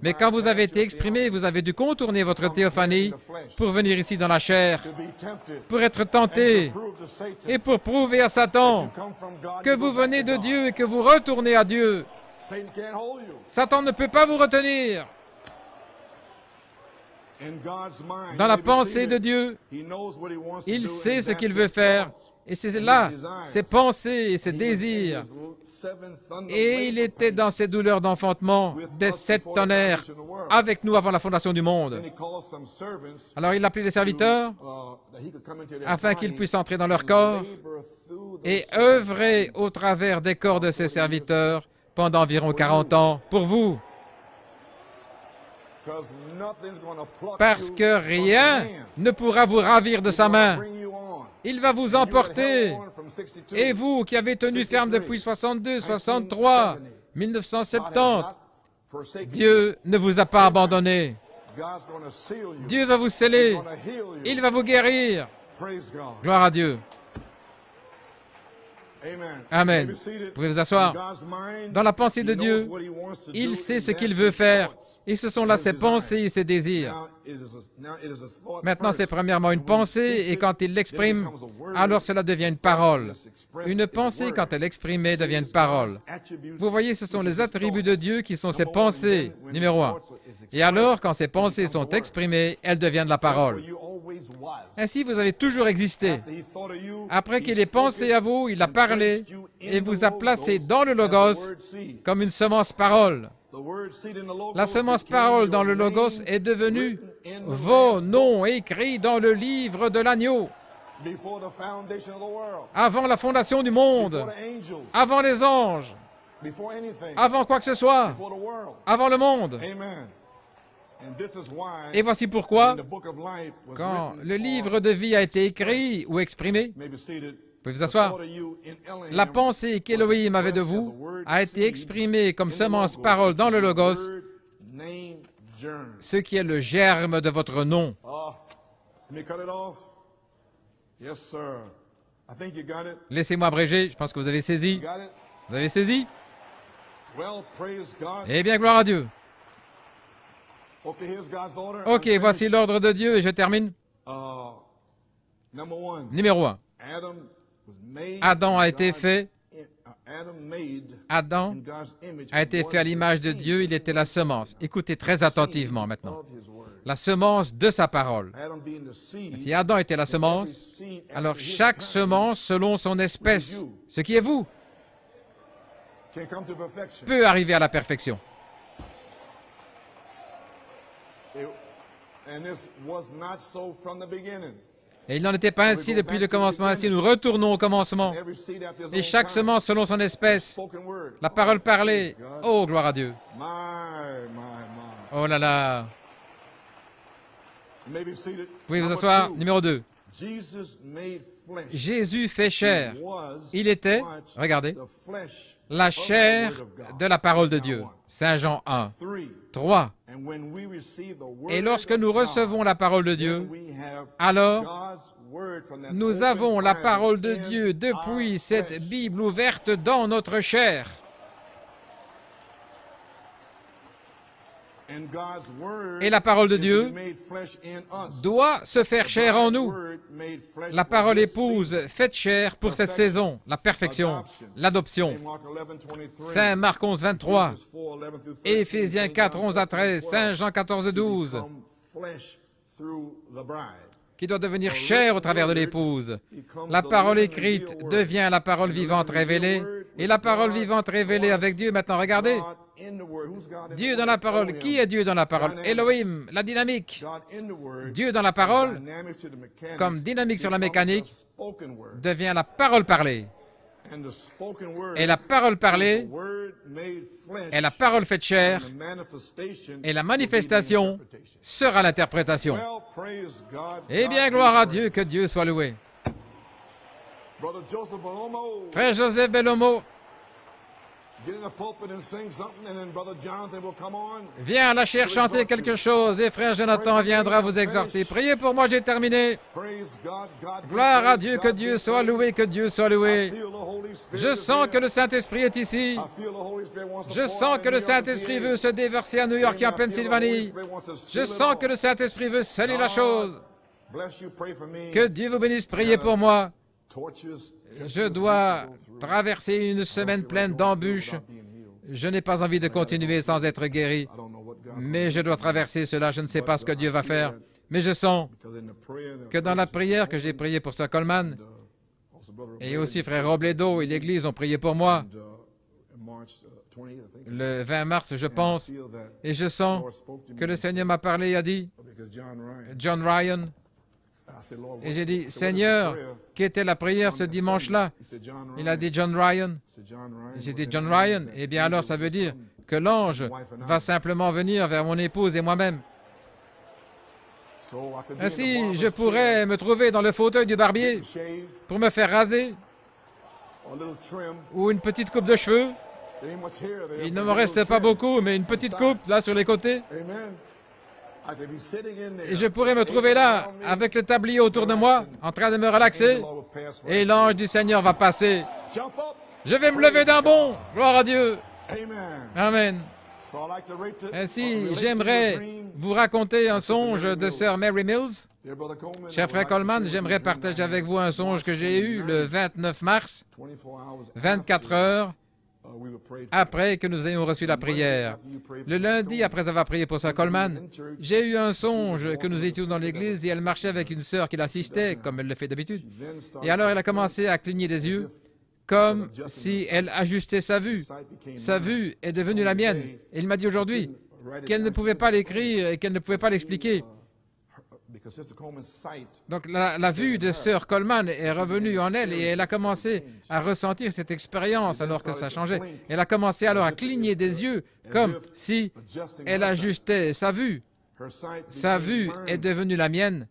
Speaker 3: Mais quand vous avez été exprimé, vous avez dû contourner votre théophanie pour venir ici dans la chair, pour être tenté et pour prouver à Satan que vous venez de Dieu et que vous retournez à Dieu. Satan ne peut pas vous retenir. Dans la pensée de Dieu, il sait ce qu'il veut faire Et c'est là, ses pensées et ses désirs. Et il était dans ses douleurs d'enfantement, des 7 tonnerres, avec nous avant la fondation du monde. Alors il appelait les serviteurs afin qu'ils puissent entrer dans leur corps et œuvrer au travers des corps de ses serviteurs pendant environ 40 ans pour vous. Parce que rien ne pourra vous ravir de sa main. Il va vous emporter. Et vous qui avez tenu ferme depuis 62, 63, 1970, Dieu ne vous a pas abandonné. Dieu va vous sceller. Il va vous guérir. Gloire à Dieu. Amen. Vous pouvez vous asseoir. Dans la pensée de Dieu, il sait ce qu'il veut faire. Et ce sont là ses pensées et ses désirs. Maintenant, c'est premièrement une pensée, et quand il l'exprime, alors cela devient une parole. Une pensée, quand elle est exprimée, devient une parole. Vous voyez, ce sont les attributs de Dieu qui sont ses pensées, numéro 1. Et alors, quand ces pensées sont exprimées, elles deviennent la parole. Ainsi, vous avez toujours existé. Après qu'il ait pensé à vous, il a parlé et vous a placé dans le Logos comme une semence parole. La semence parole dans le Logos est devenue vos noms écrits dans le livre de l'agneau. Avant la fondation du monde, avant les anges, avant quoi que ce soit, avant le monde. Et voici pourquoi, quand le livre de vie a été écrit ou exprimé, vous pouvez vous asseoir, la pensée qu'Élohim avait de vous a été exprimée comme semence parole dans le Logos, ce qui est le germe de votre nom. Laissez-moi abréger, je pense que vous avez saisi. Vous avez saisi? Eh bien, gloire à Dieu. Ok, voici l'ordre de Dieu et je termine. Numéro 1. Adam a été fait. Adam a été fait à l'image de Dieu. Il était la semence. Écoutez très attentivement maintenant. La semence de sa parole. Si Adam était la semence, alors chaque semence selon son espèce, ce qui est vous, peut arriver à la perfection. Et il n'en était pas ainsi depuis le commencement. Ainsi, nous retournons au commencement. Et chaque semence selon son espèce. La parole parlée. Oh, gloire à Dieu. Oh là là. Vous pouvez vous asseoir. Numéro 2. Jésus fait chair. Il était, regardez, la chair de la parole de Dieu. Saint Jean 1. 3. Et lorsque nous recevons la parole de Dieu, alors nous avons la parole de Dieu depuis cette Bible ouverte dans notre chair. Et la parole de Dieu doit se faire chair en nous. La parole épouse faite chair pour cette saison, la perfection, l'adoption. Saint Marc 11, 23, Éphésiens 4, 11 à 13, Saint Jean 14, 12, qui doit devenir chair au travers de l'épouse. La parole écrite devient la parole vivante révélée, et la parole vivante révélée avec Dieu. Maintenant, regardez. Dieu dans la parole. Qui est Dieu dans la parole? Elohim, la dynamique. Dieu dans la parole, comme dynamique sur la mécanique, devient la parole parlée. Et la parole parlée est la parole faite chair, et la manifestation sera l'interprétation. Eh bien, gloire à Dieu, que Dieu soit loué. Frère Joseph Bellomo, viens à la chair chanter quelque chose et frère Jonathan viendra vous exhorter. Priez pour moi, j'ai terminé. Gloire à Dieu, que Dieu soit loué, que Dieu soit loué. Je sens que le Saint-Esprit est ici. Je sens que le Saint-Esprit veut se déverser à New York et en Pennsylvanie. Je sens que le Saint-Esprit veut sceller la chose. Que Dieu vous bénisse, priez pour moi. Je dois traverser une semaine pleine d'embûches. Je n'ai pas envie de continuer sans être guéri. Mais je dois traverser cela. Je ne sais pas ce que Dieu va faire. Mais je sens que dans la prière que j'ai priée pour Sir Coleman Et aussi frère Robledo et l'Église ont prié pour moi le 20 mars, je pense, et je sens que le Seigneur m'a parlé et a dit, John Ryan, et j'ai dit, Seigneur, qu'était la prière ce dimanche-là? Il a dit, John Ryan. J'ai dit, John Ryan, eh bien alors ça veut dire que l'ange va simplement venir vers mon épouse et moi-même. Ainsi, je pourrais me trouver dans le fauteuil du barbier pour me faire raser, ou une petite coupe de cheveux. Il ne me reste pas beaucoup, mais une petite coupe, là, sur les côtés. Et je pourrais me trouver là, avec le tablier autour de moi, en train de me relaxer, et l'ange du Seigneur va passer. Je vais me lever d'un bond. Gloire à Dieu. Amen. Ainsi, j'aimerais vous raconter un songe de Sœur Mary Mills. Cher frère Coleman, j'aimerais partager avec vous un songe que j'ai eu le 29 mars, 24 heures après que nous ayons reçu la prière. Le lundi, après avoir prié pour Sœur Coleman, j'ai eu un songe que nous étions dans l'église et elle marchait avec une sœur qui l'assistait, comme elle le fait d'habitude. Et alors, elle a commencé à cligner des yeux, comme si elle ajustait sa vue. Sa vue est devenue la mienne. Et il m'a dit aujourd'hui qu'elle ne pouvait pas l'écrire et qu'elle ne pouvait pas l'expliquer. Donc la vue de Sœur Coleman est revenue en elle et elle a commencé à ressentir cette expérience alors que ça changeait. Elle a commencé alors à cligner des yeux comme si elle ajustait sa vue. Sa vue est devenue la mienne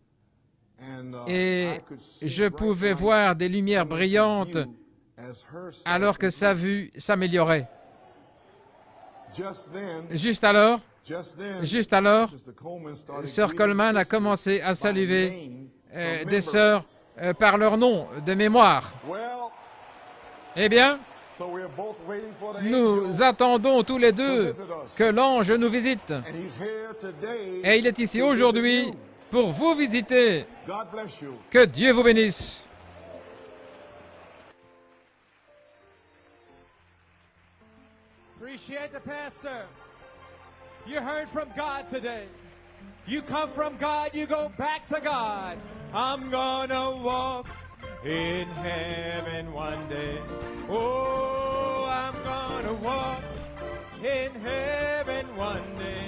Speaker 3: et je pouvais voir des lumières brillantes alors que sa vue s'améliorait. Juste alors, Sœur Coleman a commencé à saluer des sœurs par leur nom de mémoire. Eh bien, nous attendons tous les deux que l'ange nous visite. Et il est ici aujourd'hui pour vous visiter. Que Dieu vous bénisse.
Speaker 1: Appreciate the pastor. You heard from God today. You come from God, you go back to God. I'm gonna walk in heaven one day. Oh, I'm gonna walk in heaven one day.